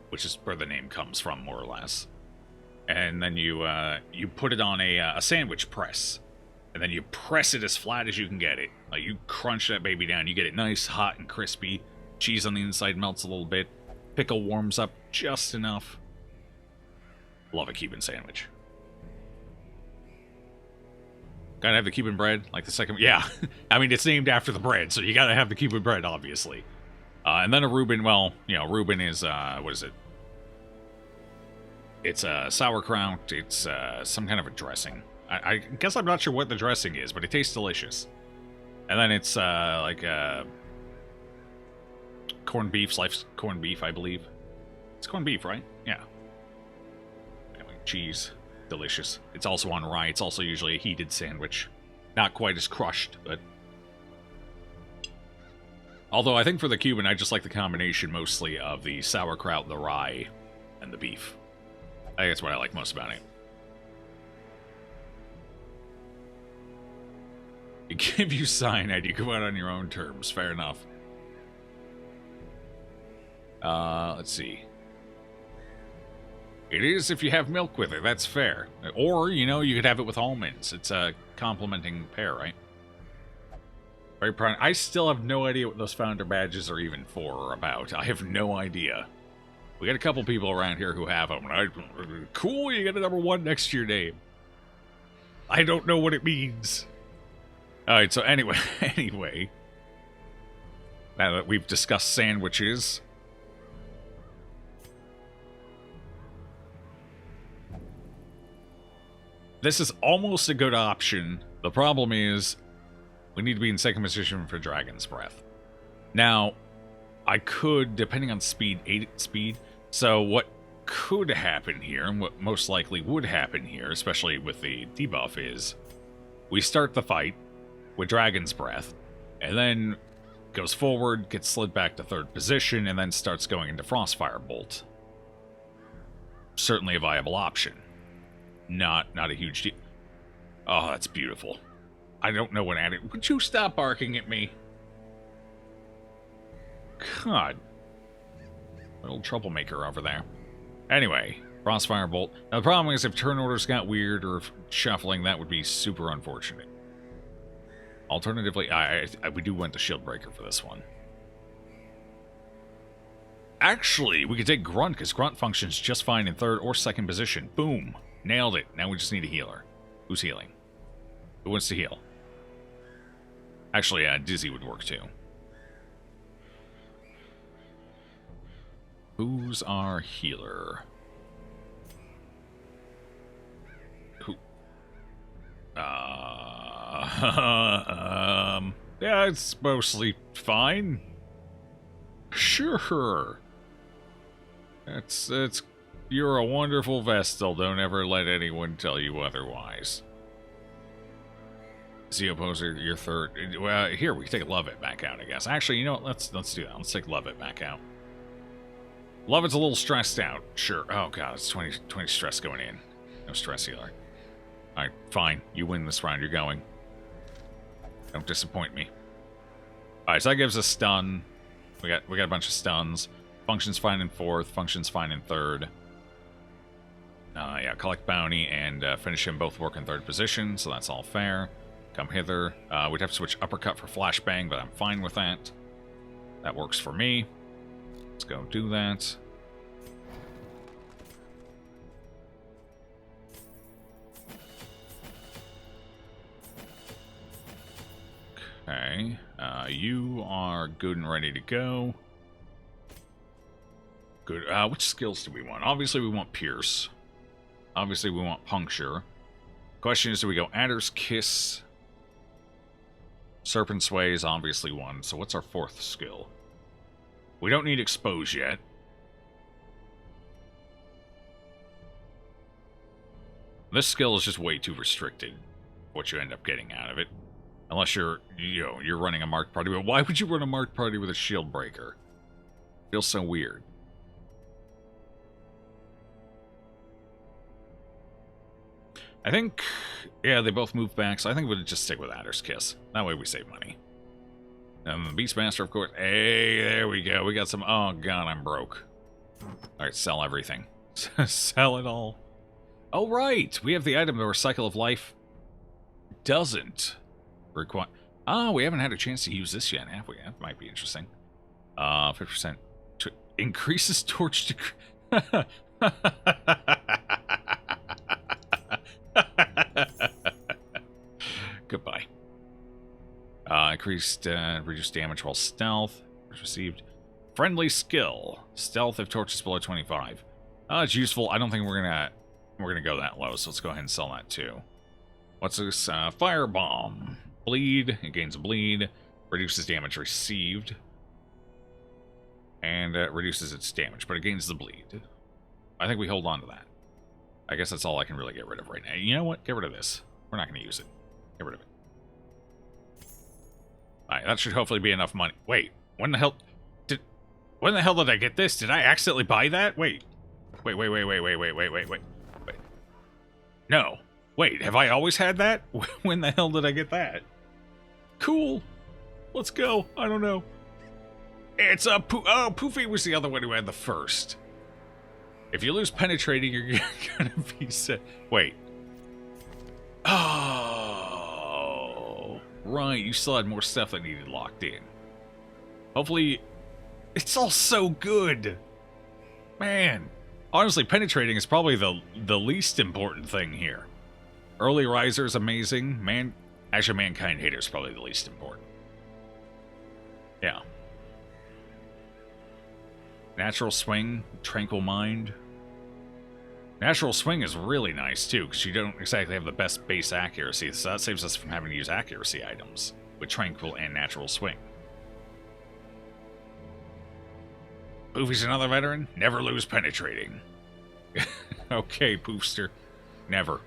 which is where the name comes from, more or less. And then you put it on a sandwich press, and then you press it as flat as you can get it. Like, you crunch that baby down, you get it nice, hot, and crispy. Cheese on the inside melts a little bit. Pickle warms up just enough. Love a Cuban sandwich. Gotta have the Cuban bread, like the second... Yeah, I mean, it's named after the bread, so you gotta have the Cuban bread, obviously. And then a Reuben, well, you know, Reuben is, what is it? It's sauerkraut, it's some kind of a dressing. I guess I'm not sure what the dressing is, but it tastes delicious. And then it's like corned beef, sliced corned beef, I believe. It's corned beef, right? Yeah. Anyway, cheese. Delicious. It's also on rye. It's also usually a heated sandwich. Not quite as crushed, but... Although I think for the Cuban, I just like the combination mostly of the sauerkraut, the rye, and the beef. I think that's what I like most about it. It give you cyanide, you go out on your own terms. Fair enough. Let's see. It is if you have milk with it, that's fair. Or, you know, you could have it with almonds. It's a complementing pair, right? Very proud. I still have no idea what those founder badges are even for or about. I have no idea. We got a couple people around here who have them. Cool, you get a #1 next to your name. I don't know what it means. Alright, so anyway, now that we've discussed sandwiches, this is almost a good option. The problem is, we need to be in second position for Dragon's Breath. Now, I could, depending on speed, 8 speed. So what could happen here, and what most likely would happen here, especially with the debuff, is we start the fight with Dragon's Breath, and then goes forward, gets slid back to 3rd position, and then starts going into Frostfire Bolt. Certainly a viable option. Not a huge deal. Oh, that's beautiful. I don't know what added. Would you stop barking at me? God. Little troublemaker over there. Anyway, Frostfire Bolt. Now, the problem is if turn orders got weird or if shuffling, that would be super unfortunate. Alternatively, we do want the Shield Breaker for this one. Actually, we could take Grunt, because Grunt functions just fine in 3rd or 2nd position. Boom. Nailed it. Now we just need a healer. Who's healing? Who wants to heal? Actually, Dizzy would work too. Who's our healer? Who? Yeah, it's mostly fine. Sure. It's you're a wonderful Vestal. Don't ever let anyone tell you otherwise. Z Opposer, you're 3rd. Well, here, we can take Lovett back out, I guess. Actually, you know what? Let's do that. Let's take Lovett back out. Lovett's a little stressed out. Sure. Oh, God, it's 20 stress going in. No stress healer. Alright, fine. You win this round. You're going. Don't disappoint me. Alright, so that gives us stun. We got a bunch of stuns. Function's fine in 4th. Function's fine in 3rd. Yeah, collect bounty and finish him. Both work in 3rd position, so that's all fair. Come hither. We'd have to switch uppercut for flashbang, but I'm fine with that. That works for me. Let's go do that. Okay. You are good and ready to go. Good. Which skills do we want? Obviously, we want Pierce. Obviously, we want Puncture. Question is, do we go Adder's Kiss? Serpent Sway is obviously one, so what's our 4th skill? We don't need Expose yet. This skill is just way too restricted, what you end up getting out of it. Unless you're running a marked party. But why would you run a marked party with a Shield Breaker? Feels so weird. I think, yeah, they both move back, so I think we'll just stick with Adder's Kiss. That way we save money. And the Beastmaster, of course. Hey, there we go. We got some... Oh, God, I'm broke. Alright, sell everything. Sell it all. Oh, right! We have the item where Cycle of Life doesn't require... Oh, we haven't had a chance to use this yet, have we? That might be interesting. 50% increases torch to... Goodbye. Increased reduced damage while stealth. Received friendly skill. Stealth if torch is below 25. It's useful. I don't think we're gonna go that low, so let's go ahead and sell that too. What's this? Firebomb. Bleed. It gains a bleed. Reduces damage received. And reduces its damage, but it gains the bleed. I think we hold on to that. I guess that's all I can really get rid of right now. You know what? Get rid of this. We're not going to use it. Get rid of it. Alright, that should hopefully be enough money. Wait, When the hell did I get this? Did I accidentally buy that? Wait. Wait. No. Wait, have I always had that? When the hell did I get that? Cool. Let's go. I don't know. It's a Poofy was the other one who had the first. If you lose penetrating, you're gonna be set. Wait. Oh. Right, you still had more stuff that needed locked in. Hopefully, it's all so good. Man. Honestly, penetrating is probably the least important thing here. Early Riser is amazing. Actually, Mankind Hater is probably the least important. Yeah. Natural Swing, Tranquil Mind. Natural Swing is really nice, too, because you don't exactly have the best base accuracy, so that saves us from having to use accuracy items with Tranquil and Natural Swing. Poofy's another veteran. Never lose penetrating. Okay, Poofster. Never.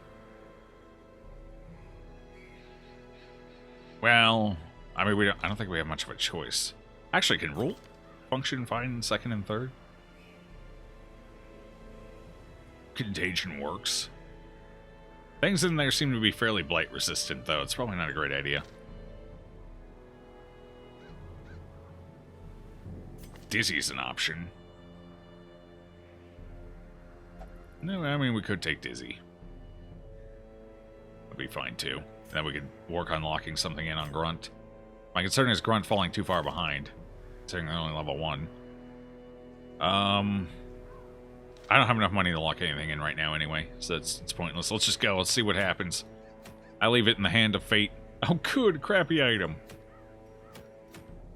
Well, I mean, I don't think we have much of a choice. Actually, can rule function fine in second and third? Contagion works. Things in there seem to be fairly blight resistant, though. It's probably not a great idea. Dizzy's an option. No, I mean, we could take Dizzy. That'd be fine, too. And then we could work on locking something in on Grunt. My concern is Grunt falling too far behind, considering they're only level 1. I don't have enough money to lock anything in right now anyway, so it's pointless. Let's just go. Let's see what happens. I leave it in the hand of fate. Oh, good. Crappy item.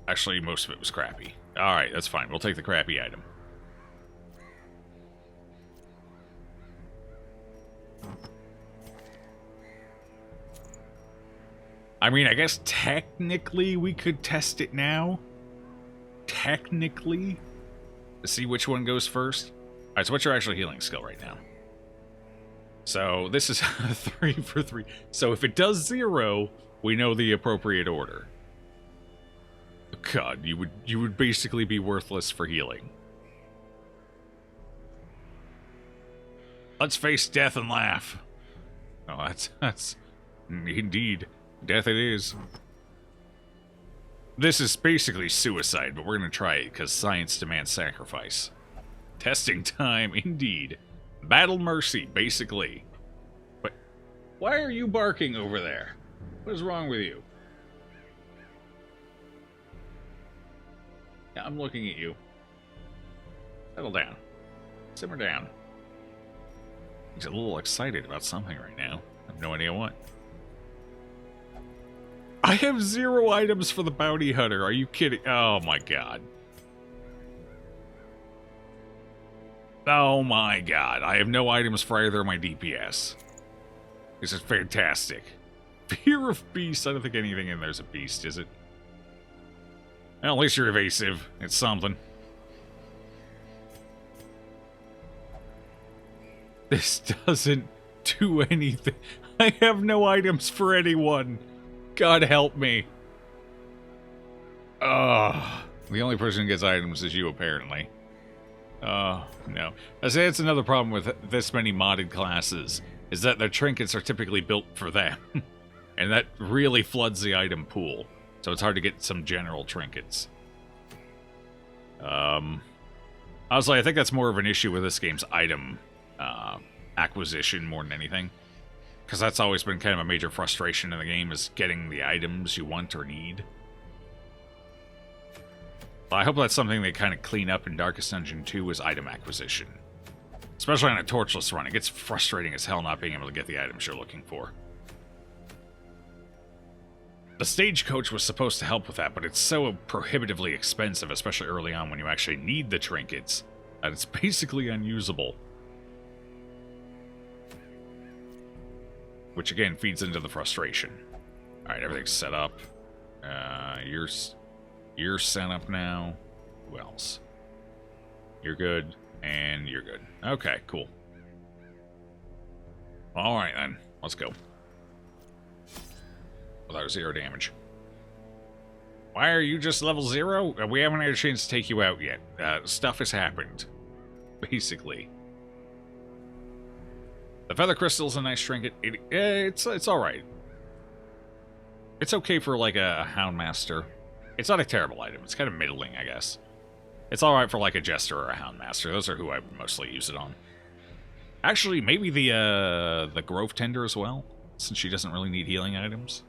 Actually, most of it was crappy. Alright, that's fine. We'll take the crappy item. I mean, I guess technically we could test it now. Technically. To see which one goes first. Alright, so what's your actual healing skill right now? So, this is 3 for 3. So if it does 0, we know the appropriate order. God, you would basically be worthless for healing. Let's face death and laugh. Oh, that's indeed death it is. This is basically suicide, but we're gonna try it because science demands sacrifice. Testing time, indeed. Battle mercy, basically. But why are you barking over there? What is wrong with you? Yeah, I'm looking at you. Settle down. Simmer down. He's a little excited about something right now. I have no idea what. I have 0 items for the bounty hunter. Are you kidding? Oh my god. Oh my god. I have no items for either of my DPS. This is fantastic. Fear of beast. I don't think anything in there's a beast, is it? Well, at least you're evasive. It's something. This doesn't do anything. I have no items for anyone. God help me. The only person who gets items is you, apparently. Oh, no. I say that's another problem with this many modded classes, is that their trinkets are typically built for them. And that really floods the item pool. So it's hard to get some general trinkets. Honestly, I think that's more of an issue with this game's item acquisition more than anything. Because that's always been kind of a major frustration in the game, is getting the items you want or need. Well, I hope that's something they kind of clean up in Darkest Dungeon 2 is item acquisition. Especially on a torchless run. It gets frustrating as hell not being able to get the items you're looking for. The stagecoach was supposed to help with that, but it's so prohibitively expensive, especially early on when you actually need the trinkets, that it's basically unusable. Which again feeds into the frustration. Alright, everything's set up. You're set up now. Who else? You're good, and you're good. Okay, cool. Alright then, let's go. Without 0 damage. Why are you just level 0? We haven't had a chance to take you out yet. Stuff has happened. Basically. The feather crystal's a nice trinket. It's alright. It's okay for, like, a Houndmaster. It's not a terrible item. It's kind of middling, I guess. It's alright for, like, a Jester or a Houndmaster. Those are who I mostly use it on. Actually, maybe the Grove Tender as well, since she doesn't really need healing items.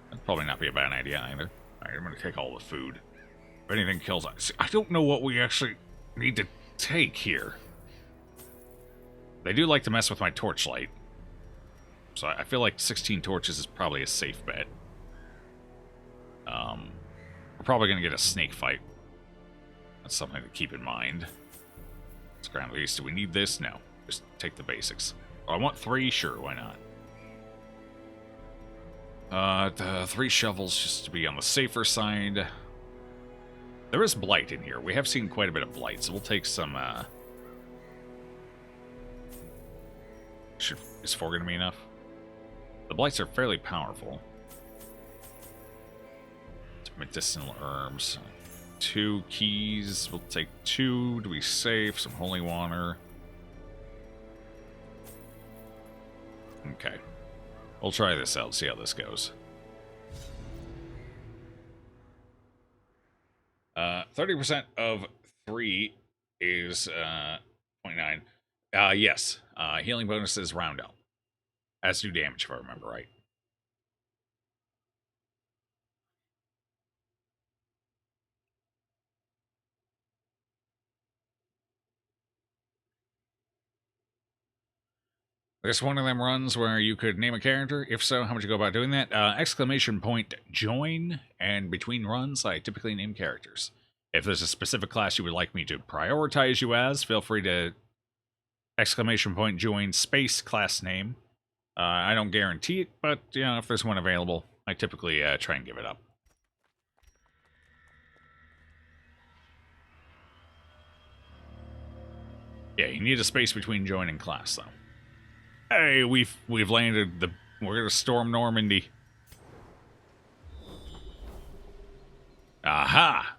That'd probably not be a bad idea either. Alright, I'm gonna take all the food. If anything kills us. I don't know what we actually need to take here. They do like to mess with my torchlight. So I feel like 16 torches is probably a safe bet. We're probably gonna get a snake fight. That's something to keep in mind. Let's grab these. Do we need this? No. Just take the basics. Oh, I want 3? Sure, why not? The 3 shovels just to be on the safer side. There is blight in here. We have seen quite a bit of blight, so we'll take some, Is 4 gonna be enough? The blights are fairly powerful. Some medicinal herbs. 2 keys. We'll take 2 to be safe. Some holy water. Okay. We'll try this out, see how this goes. 30% of 3 is 0.9. Yes. Healing bonuses round up. As do damage, if I remember right. There's one of them runs where you could name a character. If so, how would you go about doing that? Exclamation point join, and between runs, I typically name characters. If there's a specific class you would like me to prioritize you as, feel free to exclamation point join space class name. I don't guarantee it, but you know, if there's one available, I typically try and give it up. Yeah, you need a space between join and class, though. Hey, we've landed the. We're gonna storm Normandy. Aha!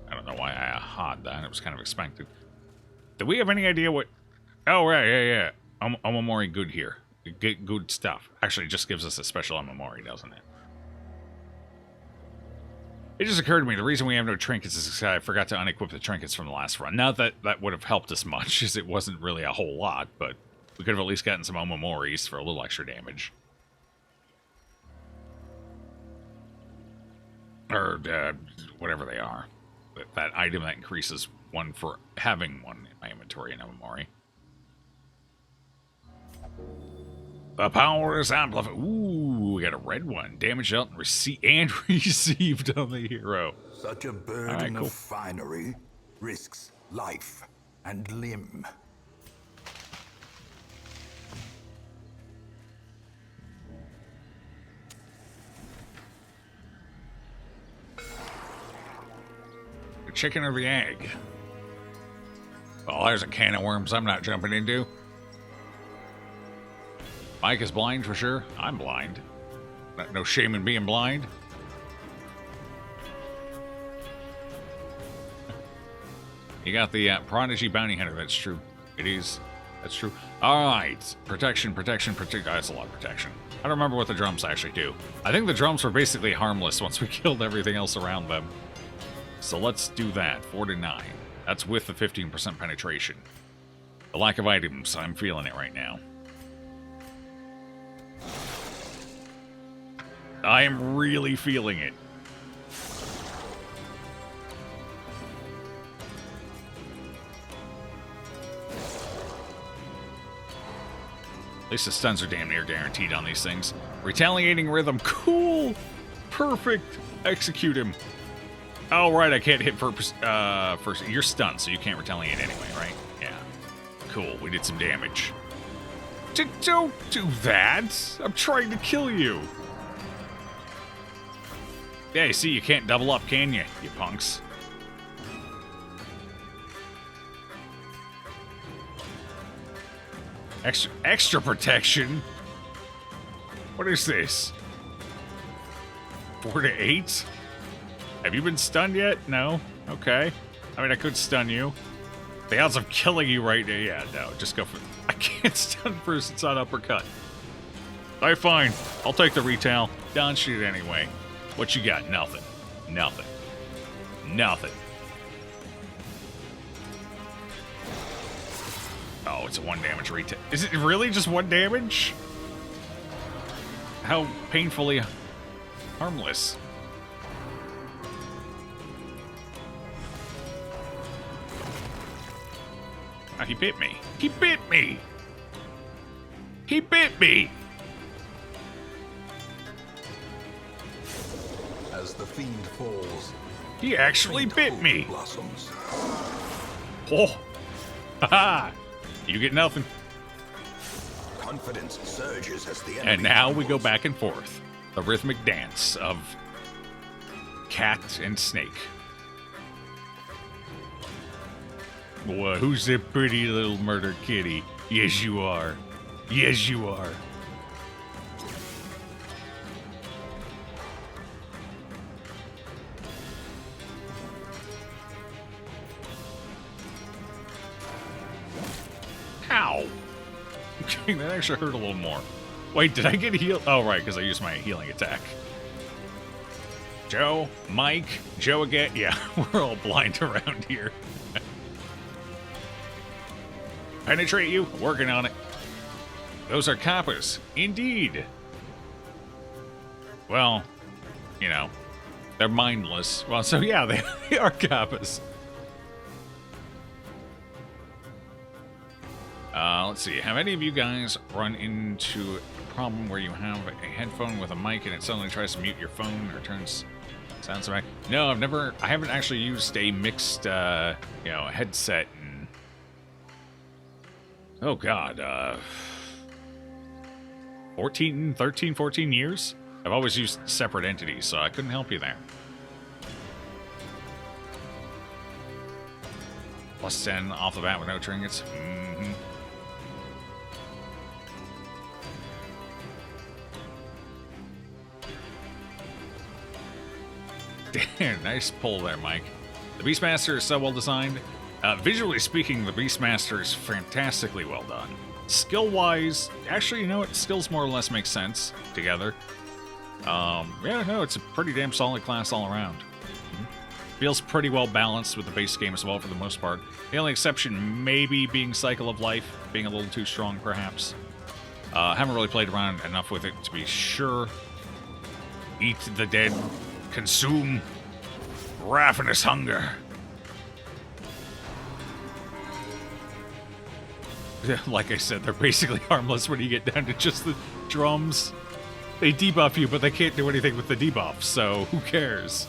I don't know why I aha'd that. It was kind of expected. Do we have any idea what? Oh right, yeah. Omamori good here. Good stuff. Actually, it just gives us a special Omamori, doesn't it? It just occurred to me, the reason we have no trinkets is because I forgot to unequip the trinkets from the last run. Not that that would have helped us much, as it wasn't really a whole lot, but we could have at least gotten some Omamoris for a little extra damage. Or, whatever they are. That item that increases 1 for having 1 in my inventory in Omamori. The power is amplified. Ooh, we got a red one. Damage dealt and received on the hero. Such a burden of finery risks life and limb. The chicken or the egg? Oh, there's a can of worms I'm not jumping into. Mike is blind for sure. I'm blind. No shame in being blind. You got the Prodigy Bounty Hunter. That's true. It is. That's true. All right. Protection. That's a lot of protection. I don't remember what the drums actually do. I think the drums were basically harmless once we killed everything else around them. So let's do that. 4 to 9. That's with the 15% penetration. The lack of items. I'm feeling it right now. I am really feeling it. At least the stuns are damn near guaranteed on these things. Retaliating rhythm. Cool. Perfect. Execute him. Oh, right. I can't hit first. You're stunned, so you can't retaliate anyway, right? Yeah. Cool. We did some damage. Don't do that. I'm trying to kill you. Yeah, you see, you can't double up, can you punks? Extra protection? What is this? 4 to 8? Have you been stunned yet? No? Okay. I mean, I could stun you. The odds of killing you right now, yeah, no, just go for... I can't stun first, it's not uppercut. Alright, fine. I'll take the retail. Don't shoot anyway. What you got? Nothing. Nothing. Nothing. Oh, it's a 1 damage retail. Is it really just 1 damage? How painfully harmless. Oh, he bit me. He bit me! He bit me! As the fiend falls, He actually bit me! blossoms. Oh! Haha! You get nothing. Confidence surges as the enemy And now we go tumbles. back and forth. The rhythmic dance of cat and snake. Well, who's that pretty little murder kitty? Yes, you are. Yes, you are. Ow. Okay, that actually hurt a little more. Wait, did I get healed? Oh, right, because I used my healing attack. Joe, Mike, Joe again. Yeah, we're all blind around here. Penetrate you? Working on it. Those are kappas. Indeed. Well, you know, they're mindless. Well, so yeah, they are kappas. Let's see. Have any of you guys run into a problem where you have a headphone with a mic and it suddenly tries to mute your phone or turns sounds back? No, I haven't actually used a mixed, headset in, oh god, 14 years? I've always used separate entities, so I couldn't help you there. Plus 10 off the bat with no trinkets. Mm-hmm. Damn, nice pull there, Mike. The Beastmaster is so well designed. Visually speaking, the Beastmaster is fantastically well done. Skill-wise, actually, you know what? Skills more or less make sense together. Yeah, no, it's a pretty damn solid class all around. Feels pretty well balanced with the base game as well for the most part. The only exception maybe being Cycle of Life, being a little too strong perhaps. Haven't really played around enough with it to be sure. Eat the dead. Consume ravenous hunger. Like I said, they're basically harmless when you get down to just the drums. They debuff you, but they can't do anything with the debuff, so who cares?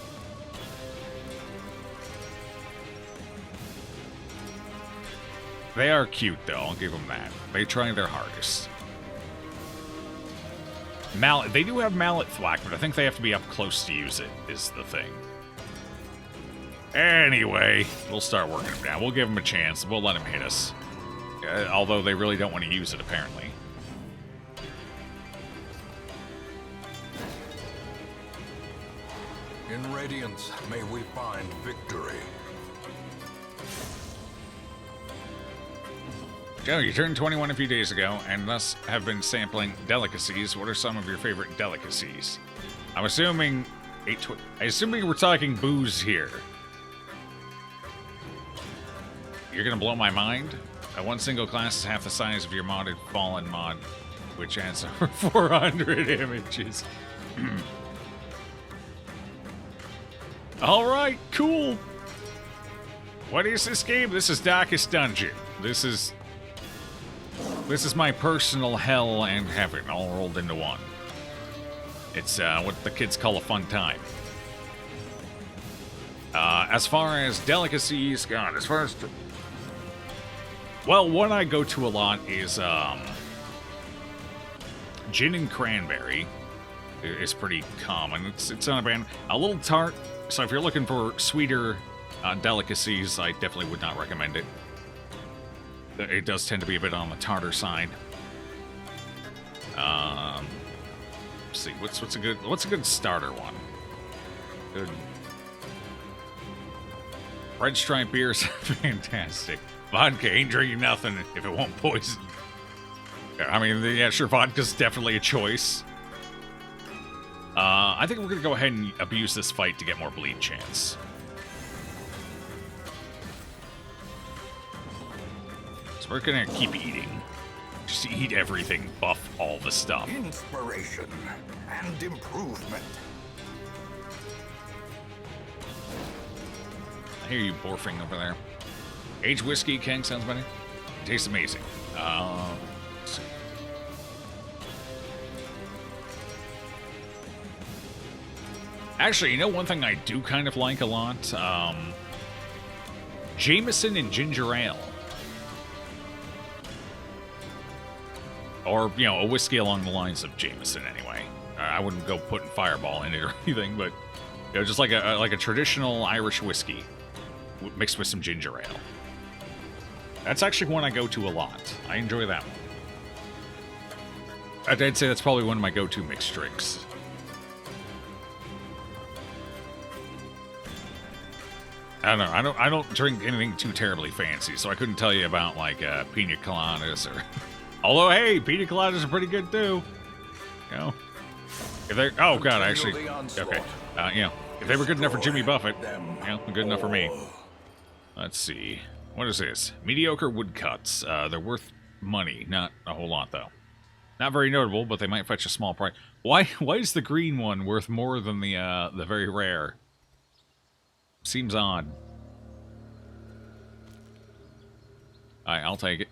They are cute, though, I'll give them that. They try their hardest. Mallet. They do have mallet thwack, but I think they have to be up close to use it, is the thing. Anyway, we'll start working them down. We'll give them a chance. We'll let them hit us. Although they really don't want to use it, apparently. In Radiance, may we find victory. Joe, you turned 21 a few days ago, and thus have been sampling delicacies. What are some of your favorite delicacies? I'm assuming... we're talking booze here. You're gonna blow my mind? One single class is half the size of your modded Fallen mod, which adds over 400 images. Alright, cool. What is this game? This is Darkest Dungeon. This is my personal hell and heaven all rolled into one. It's what the kids call a fun time. As far as delicacies, God, as far as... Well, one I go to a lot is gin and cranberry is pretty common. It's not a bad... A little tart, so if you're looking for sweeter delicacies, I definitely would not recommend it. It does tend to be a bit on the tartar side. Let's see, what's a good starter one? Good. Red Stripe beer is fantastic. Vodka ain't drinking nothing if it won't poison. I mean, yeah, sure, vodka's definitely a choice. I think we're going to go ahead and abuse this fight to get more bleed chance. So we're going to keep eating. Just eat everything, buff all the stuff. Inspiration and improvement. I hear you borfing over there. Aged whiskey, King, sounds better. Tastes amazing. Let's see. Actually, you know one thing I do kind of like a lot? Jameson and ginger ale. Or, you know, a whiskey along the lines of Jameson, anyway. I wouldn't go putting Fireball in it or anything, but, you know, just like a traditional Irish whiskey mixed with some ginger ale. That's actually one I go to a lot. I enjoy that one. I'd say that's probably one of my go-to mixed drinks. I don't know. I don't drink anything too terribly fancy, so I couldn't tell you about like pina coladas or. Although, hey, pina coladas are pretty good too. You know, if they oh god, actually okay. You know, if they were good enough for Jimmy Buffett, you know, good enough for me. Let's see. What is this? Mediocre woodcuts. They're worth money, not a whole lot though. Not very notable, but they might fetch a small price. Why is the green one worth more than the very rare? Seems odd. Alright, I'll take it.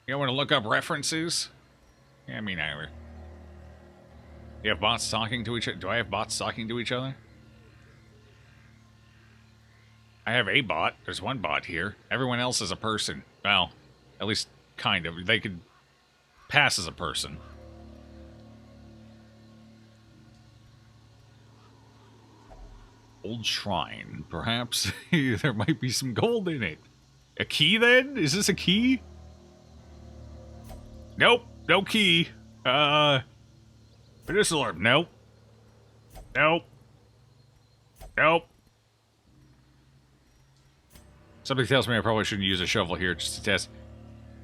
You want to look up references? Yeah, me neither. You have bots talking to each other? Do I have bots talking to each other? I have a bot. There's one bot here. Everyone else is a person. Well, at least kind of. They could pass as a person. Old shrine. Perhaps there might be some gold in it. A key, then? Is this a key? Nope. No key. Medicinal herb. Nope. Nope. Nope. Somebody tells me I probably shouldn't use a shovel here just to test.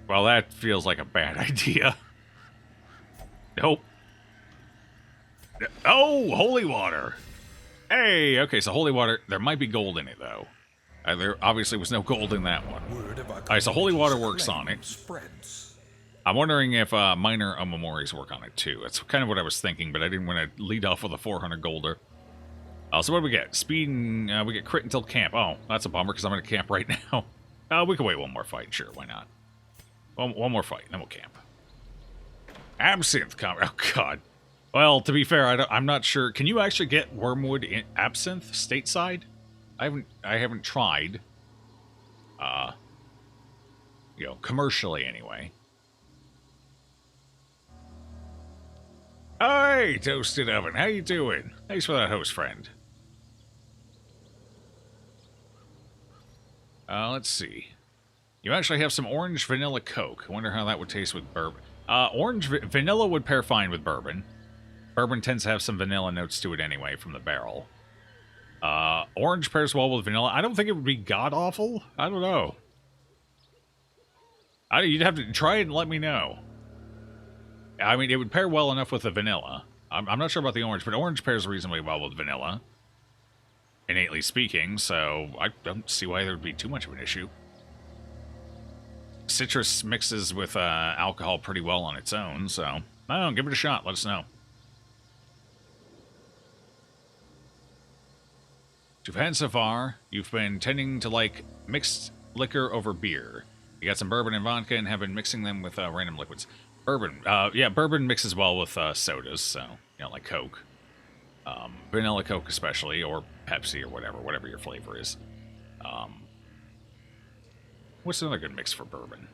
Well, that feels like a bad idea. Nope. Oh, holy water. Hey, okay, so holy water. There might be gold in it, though. There obviously was no gold in that one. Alright, so holy water works on it. I'm wondering if minor Omomoris work on it, too. That's kind of what I was thinking, but I didn't want to lead off with a 400 golder. So what do we get? Speed and we get crit until camp. Oh, that's a bummer because I'm going to camp right now. We can wait one more fight. Sure, why not? One more fight, then we'll camp. Absinthe. Oh, God. Well, to be fair, I'm not sure. Can you actually get wormwood in absinthe stateside? I haven't tried. You know, commercially anyway. Hey, Toasted Oven, how you doing? Thanks for that host, friend. Let's see. You actually have some orange vanilla Coke. I wonder how that would taste with bourbon. Vanilla would pair fine with bourbon. Bourbon tends to have some vanilla notes to it anyway from the barrel. Orange pairs well with vanilla. I don't think it would be god-awful. I don't know. You'd have to try it and let me know. I mean, it would pair well enough with the vanilla. I'm not sure about the orange, but orange pairs reasonably well with vanilla. Innately speaking, so I don't see why there would be too much of an issue. Citrus mixes with alcohol pretty well on its own, so I don't know, give it a shot, let us know. You've had so far, you've been tending to like mixed liquor over beer. You got some bourbon and vodka and have been mixing them with random liquids. Bourbon, yeah, bourbon mixes well with sodas, so, you know, like Coke. Vanilla Coke especially, or Pepsi or whatever your flavor is. What's another good mix for bourbon?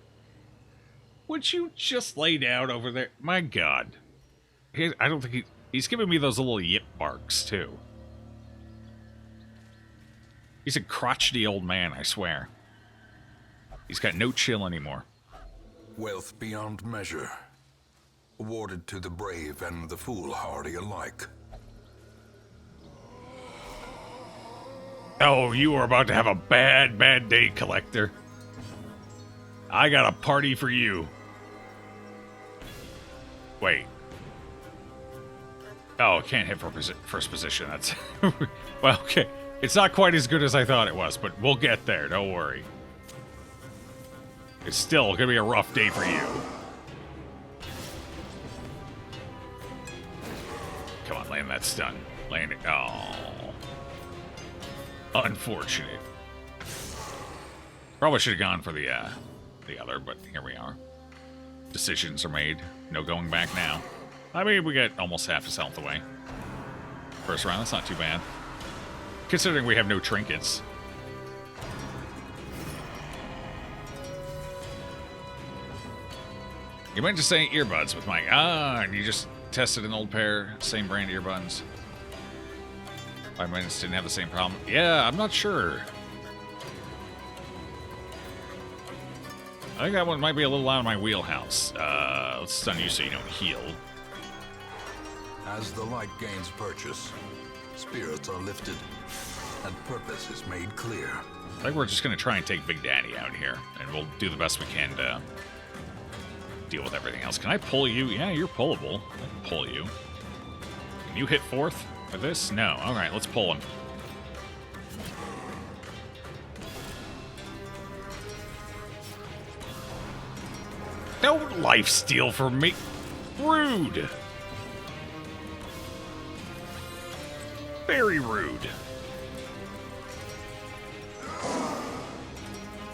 Would you just lay down over there? My God. I don't think he's giving me those little yip barks, too. He's a crotchety old man, I swear. He's got no chill anymore. Wealth beyond measure. awarded to the brave and the foolhardy alike. Oh, you are about to have a bad, bad day, Collector. I got a party for you. Wait. Oh, can't hit for first position. That's... well, okay. It's not quite as good as I thought it was, but we'll get there. Don't worry. It's still going to be a rough day for you. Come on, land that stun. Land it. Oh. Unfortunate. Probably should have gone for the other, but here we are. Decisions are made. No going back now. I mean, we get almost half his health away. First round, that's not too bad. Considering we have no trinkets. You meant to say earbuds with Mike. Ah, and you just tested an old pair, same brand earbuds. 5 minutes didn't have the same problem. Yeah, I'm not sure. I think that one might be a little out of my wheelhouse. Let's stun you so you don't heal. As the light gains purchase, spirits are lifted, and purpose is made clear. I think we're just going to try and take Big Daddy out here, and we'll do the best we can to deal with everything else. Can I pull you? Yeah, you're pullable. I can pull you. Can you hit fourth with this? No. All right, let's pull him. Don't lifesteal from me. Rude. Very rude.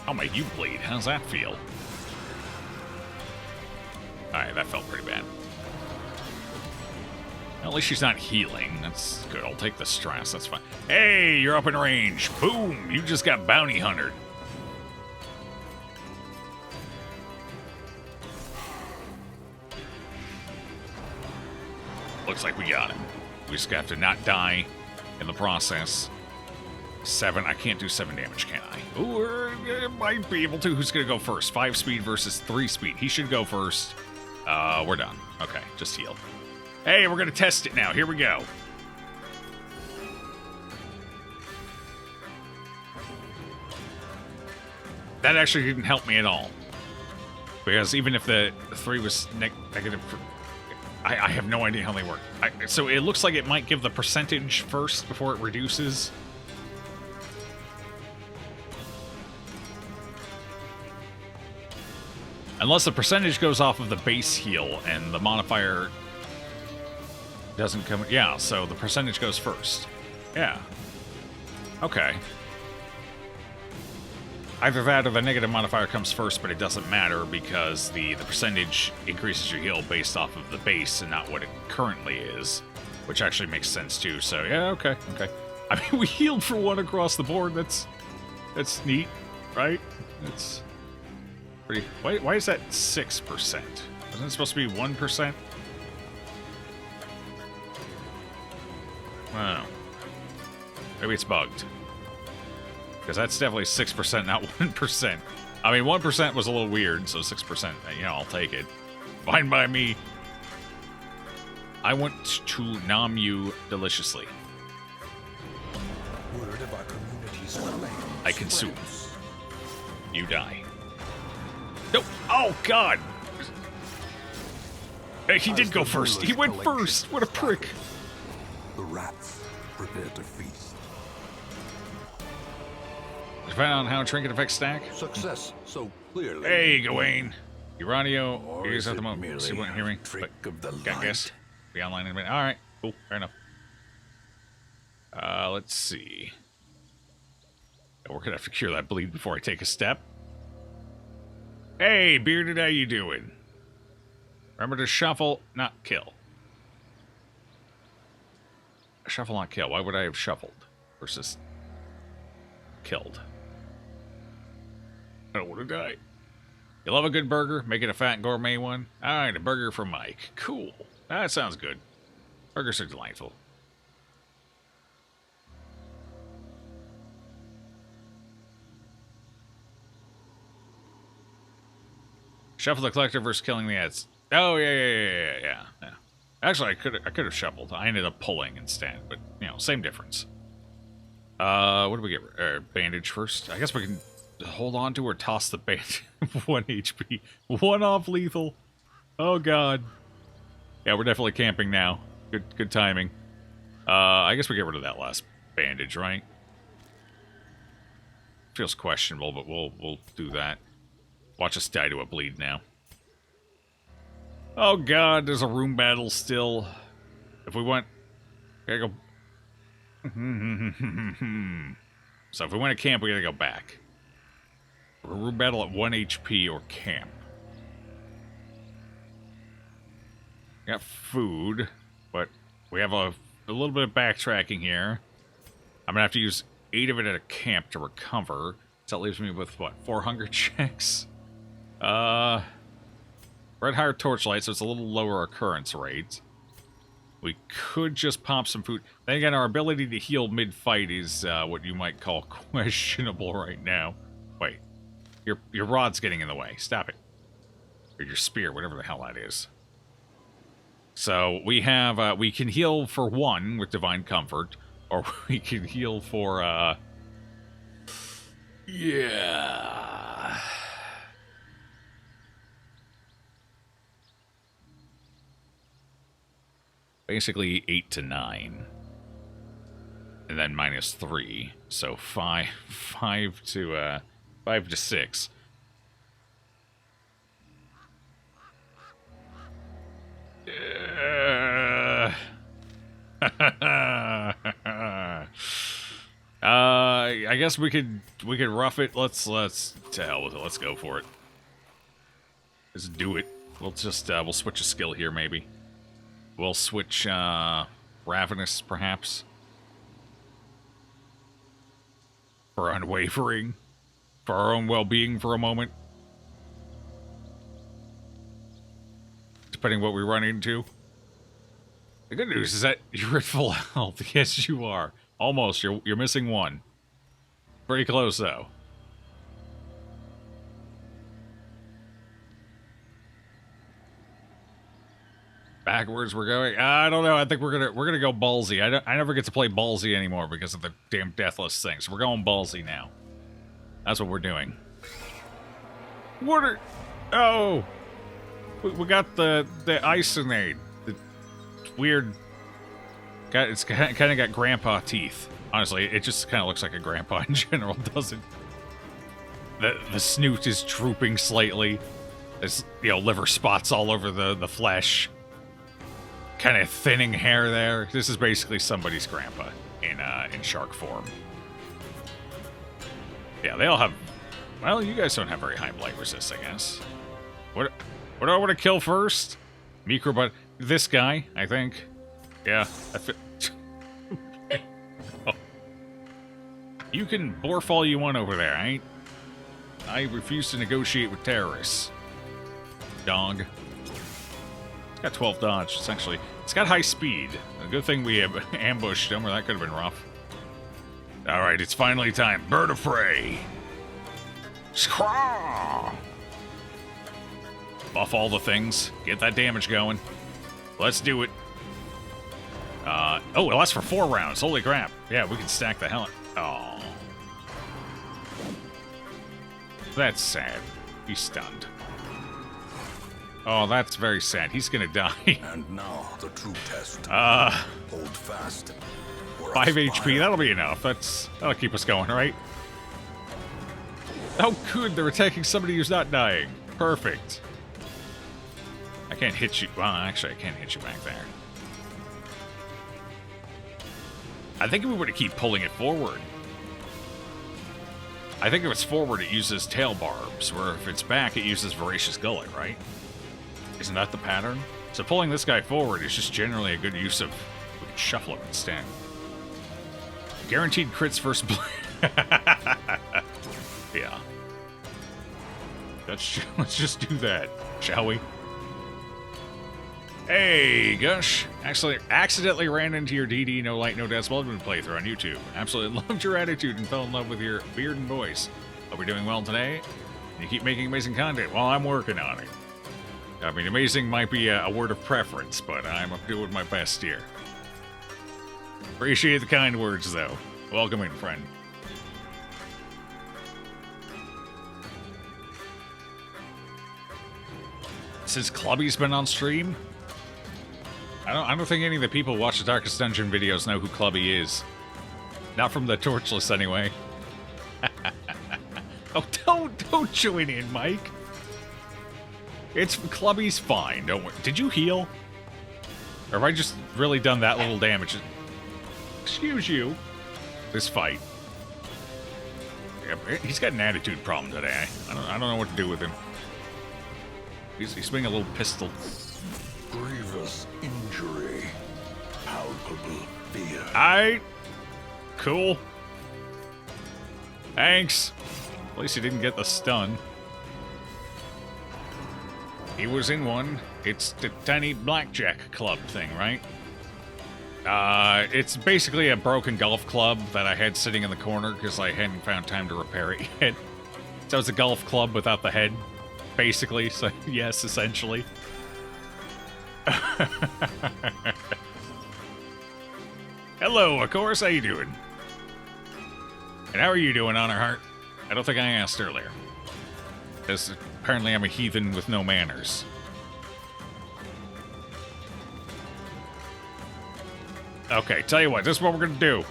I'll make you bleed. How's that feel? Alright, that felt pretty bad. At least she's not healing. That's good. I'll take the stress. That's fine. Hey, you're up in range. Boom! You just got bounty huntered. Looks like we got him. We just have to not die in the process. 7. I can't do 7 damage, can I? Ooh, I might be able to. Who's going to go first? 5 speed versus 3 speed. He should go first. We're done. Okay, just heal. Hey, we're going to test it now. Here we go. That actually didn't help me at all. Because even if the 3 was negative... I have no idea how they work. So it looks like it might give the percentage first before it reduces. Unless the percentage goes off of the base heal and the modifier doesn't come... Yeah, so the percentage goes first. Yeah. Okay. Either that or the negative modifier comes first, but it doesn't matter because the percentage increases your heal based off of the base and not what it currently is, which actually makes sense too. So yeah, okay. I mean, we healed for 1 across the board. That's neat, right? It's pretty. Why is that 6%? Wasn't it supposed to be 1%? I don't know. Maybe it's bugged. Because that's definitely 6%, not 1%. I mean, 1% was a little weird, so 6%, I'll take it. Fine by me. I want to nom you deliciously. Word of our community's flame I consume. spreads. You die. No! Oh, God! Hey, he did go first. He went first. What a prick. The rats prepare to feast. Depending on how Trinket affects stack. Success so clearly. Hey, Gawain. Your audio Or is is at the it moment. merely So you wouldn't hear me. a trick of the I guess. light? Be online in a minute. All right. Cool. Fair enough. Let's see. We're gonna have to cure that bleed before I take a step. Hey, Bearded, how you doing? Remember to shuffle, not kill. Shuffle, not kill. Why would I have shuffled versus killed? I don't want to die. You love a good burger? Make it a fat gourmet one? Alright, a burger for Mike. Cool. That sounds good. Burgers are delightful. Shuffle the collector versus killing the ads. Oh, yeah. Actually, I could have shoveled. I ended up pulling instead, but, you know, same difference. What do we get? Bandage first. I guess we can hold on to or toss the bandage. 1 HP. 1 off lethal. Oh, God. Yeah, we're definitely camping now. Good timing. I guess we get rid of that last bandage, right? Feels questionable, but we'll do that. Watch us die to a bleed now. Oh God, there's a room battle still. If we went, gotta go. So if we went to camp, we gotta go back. Room battle at 1 HP or camp. Got food, but we have a little bit of backtracking here. I'm gonna have to use 8 of it at a camp to recover. So that leaves me with, what, 4 hunger checks? We're at higher torchlight, so it's a little lower occurrence rate. We could just pop some food. Then again, our ability to heal mid-fight is what you might call questionable right now. Wait, your rod's getting in the way. Stop it. Or your spear, whatever the hell that is. So we have, we can heal for 1 with Divine Comfort, or we can heal for, yeah. Basically 8 to 9. And then -3. So 5 to 6. I guess we could rough it. Let's to hell with it. Let's go for it. Let's do it. We'll switch a skill here maybe. We'll switch Ravenous perhaps. For Unwavering. For our own well-being for a moment. Depending what we run into. The good news is that you're at full health. Yes, you are. Almost. You're missing 1. Pretty close, though. Backwards we're going. I don't know. I think we're gonna go ballsy. I never get to play ballsy anymore because of the damn deathless thing. So we're going ballsy now. That's what we're doing. What are... Oh! We got the isonade. The weird... It's kind of got grandpa teeth. Honestly, it just kind of looks like a grandpa in general, doesn't it? The snoot is drooping slightly. There's, you know, liver spots all over the flesh. Kind of thinning hair there. This is basically somebody's grandpa in shark form. Yeah, they all have... Well, you guys don't have very high blight resist, I guess. What do I want to kill first? Microbot... This guy, I think. Yeah, oh. You can borf all you want over there, I refuse to negotiate with terrorists. Dog. It's got 12 dodge. It's got high speed. A good thing we have ambushed him, or that could have been rough. Alright, it's finally time. Bird of Fray. Scraw! Buff all the things. Get that damage going. Let's do it. Oh, it lasts for 4 rounds. Holy crap. Yeah, we can stack the hell. Oh. That's sad. He's stunned. Oh, that's very sad. He's gonna die. And now the true test. Hold fast. 5 HP, that'll be enough. That'll keep us going, right? Oh, good. They're attacking somebody who's not dying. Perfect. I can't hit you. Well, actually, I can't hit you back there. I think if we were to keep pulling it forward. I think if it's forward, it uses tail barbs, where if it's back, it uses voracious gullet, right? Isn't that the pattern? So pulling this guy forward is just generally a good use of... We can shuffle him instead. Guaranteed crits first blade. Yeah. Let's just do that, shall we? Hey, Gush. Actually, accidentally ran into your DD No Light No Death Bloodman playthrough on YouTube. Absolutely loved your attitude and fell in love with your beard and voice. Hope you're doing well today. You keep making amazing content while I'm working on it. I mean, amazing might be a word of preference, but I'm doing my best here. Appreciate the kind words, though. Welcome in, friend. Since Clubby's been on stream, I don't think any of the people who watch the Darkest Dungeon videos know who Clubby is. Not from the Torchless, anyway. Oh, don't join in, Mike. It's Clubby's fine. Don't worry. Did you heal? Or have I just really done that little damage? Excuse you. This fight. Yeah, he's got an attitude problem today. I don't know what to do with him. He's swinging a little pistol. Grievous injury. Palpable fear. Aight. Cool. Thanks. At least he didn't get the stun. He was in one. It's the tiny blackjack club thing, right? It's basically a broken golf club that I had sitting in the corner because I hadn't found time to repair it yet. So it's a golf club without the head, basically. So yes, essentially. Hello, of course. How you doing? And how are you doing, Honorheart? I don't think I asked earlier. Because apparently I'm a heathen with no manners. Okay, tell you what, this is what we're gonna do.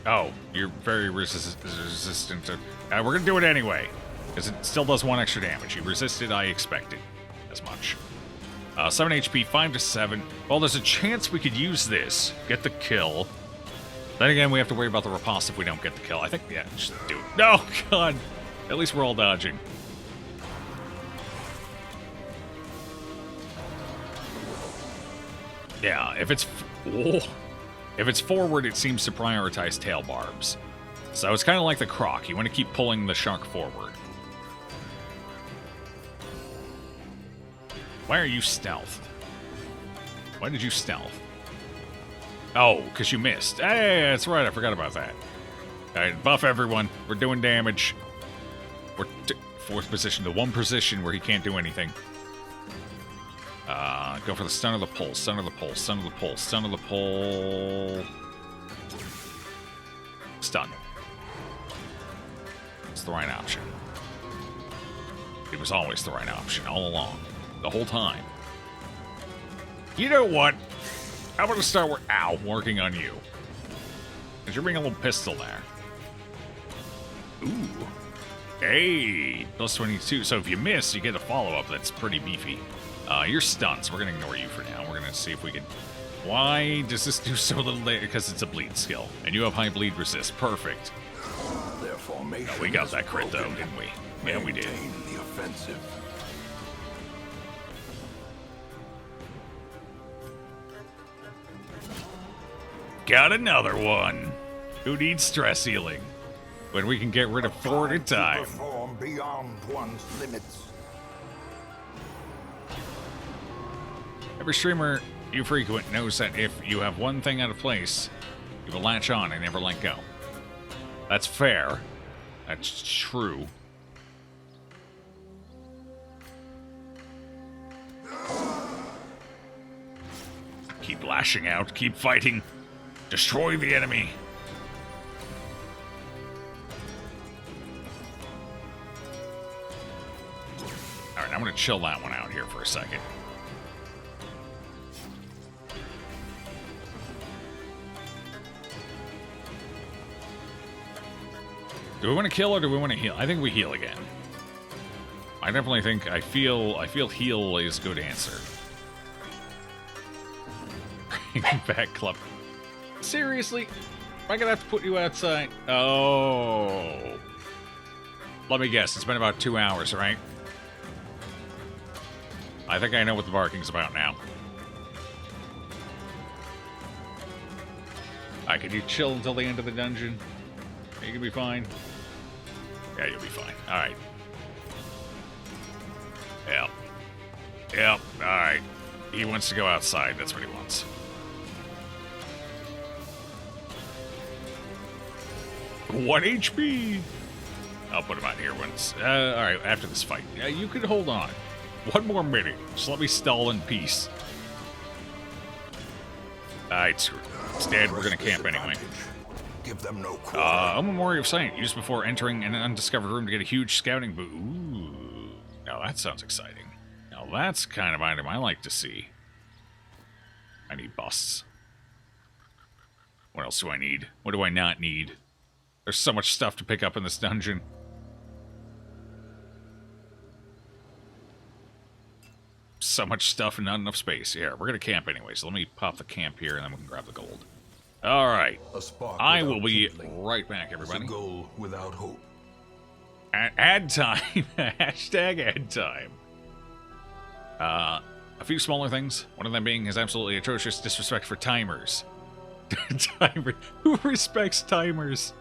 Oh, you're very resistant to... we're gonna do it anyway. Because it still does 1 extra damage. You resisted, I expected as much. 7 HP, 5 to 7. Well, there's a chance we could use this. Get the kill. Then again, we have to worry about the riposte if we don't get the kill. I think, yeah, just do it. No, God. At least we're all dodging. Yeah, if it's forward, it seems to prioritize tail barbs. So it's kind of like the croc. You want to keep pulling the shark forward. Why are you stealthed? Why did you stealth? Oh, because you missed. Hey, that's right. I forgot about that. All right, buff everyone. We're doing damage. We're 4th position, the 1 position where he can't do anything. Go for the stun of the pole, stun of the pole, stun of the pole, stun of the pole. Stun. It's the right option. It was always the right option, all along. The whole time. You know what? I'm gonna start working on you. Because you're being a little pistol there. Ooh. Hey, plus 22. So if you miss, you get a follow-up that's pretty beefy. You're stunned, so we're gonna ignore you for now. We're gonna see if we can... Why does this do so little damage? Because it's a bleed skill. And you have high bleed resist. Perfect. Their formation we got that crit though, didn't we? Yeah, we did. The offensive. Got another one. Who needs stress healing? When we can get rid of 4 at a time. Perform beyond one's limits. Every streamer you frequent knows that if you have one thing out of place, you will latch on and never let go. That's fair. That's true. Keep lashing out, keep fighting. Destroy the enemy. Alright, I'm gonna chill that one out here for a second. Do we want to kill or do we want to heal? I think we heal again. I definitely think I feel heal is a good answer. Bring back club. Seriously? Am I gonna have to put you outside? Oh. Let me guess, it's been about 2 hours, right? I think I know what the barking's about now. Alright, can you chill until the end of the dungeon? You can be fine. Yeah, you'll be fine. Alright. Yep. Yep, alright. He wants to go outside, that's what he wants. One HP! I'll put him out here once. Alright, after this fight. You could hold on. One more minute. Just let me stall in peace. Alright, screw it. Instead, we're gonna camp anyway. Give them no A Memory of Sight, used before entering an undiscovered room to get a huge scouting boot. Ooh. Now that sounds exciting. Now that's the kind of item I like to see. I need busts. What else do I need? What do I not need? There's so much stuff to pick up in this dungeon. So much stuff and not enough space. Yeah, we're gonna camp anyway, so let me pop the camp here and then we can grab the gold. Alright. I will be right back, everybody. A goal without hope. Ad time. Hashtag ad time. A few smaller things. One of them being his absolutely atrocious disrespect for timers. Timer. Who respects timers?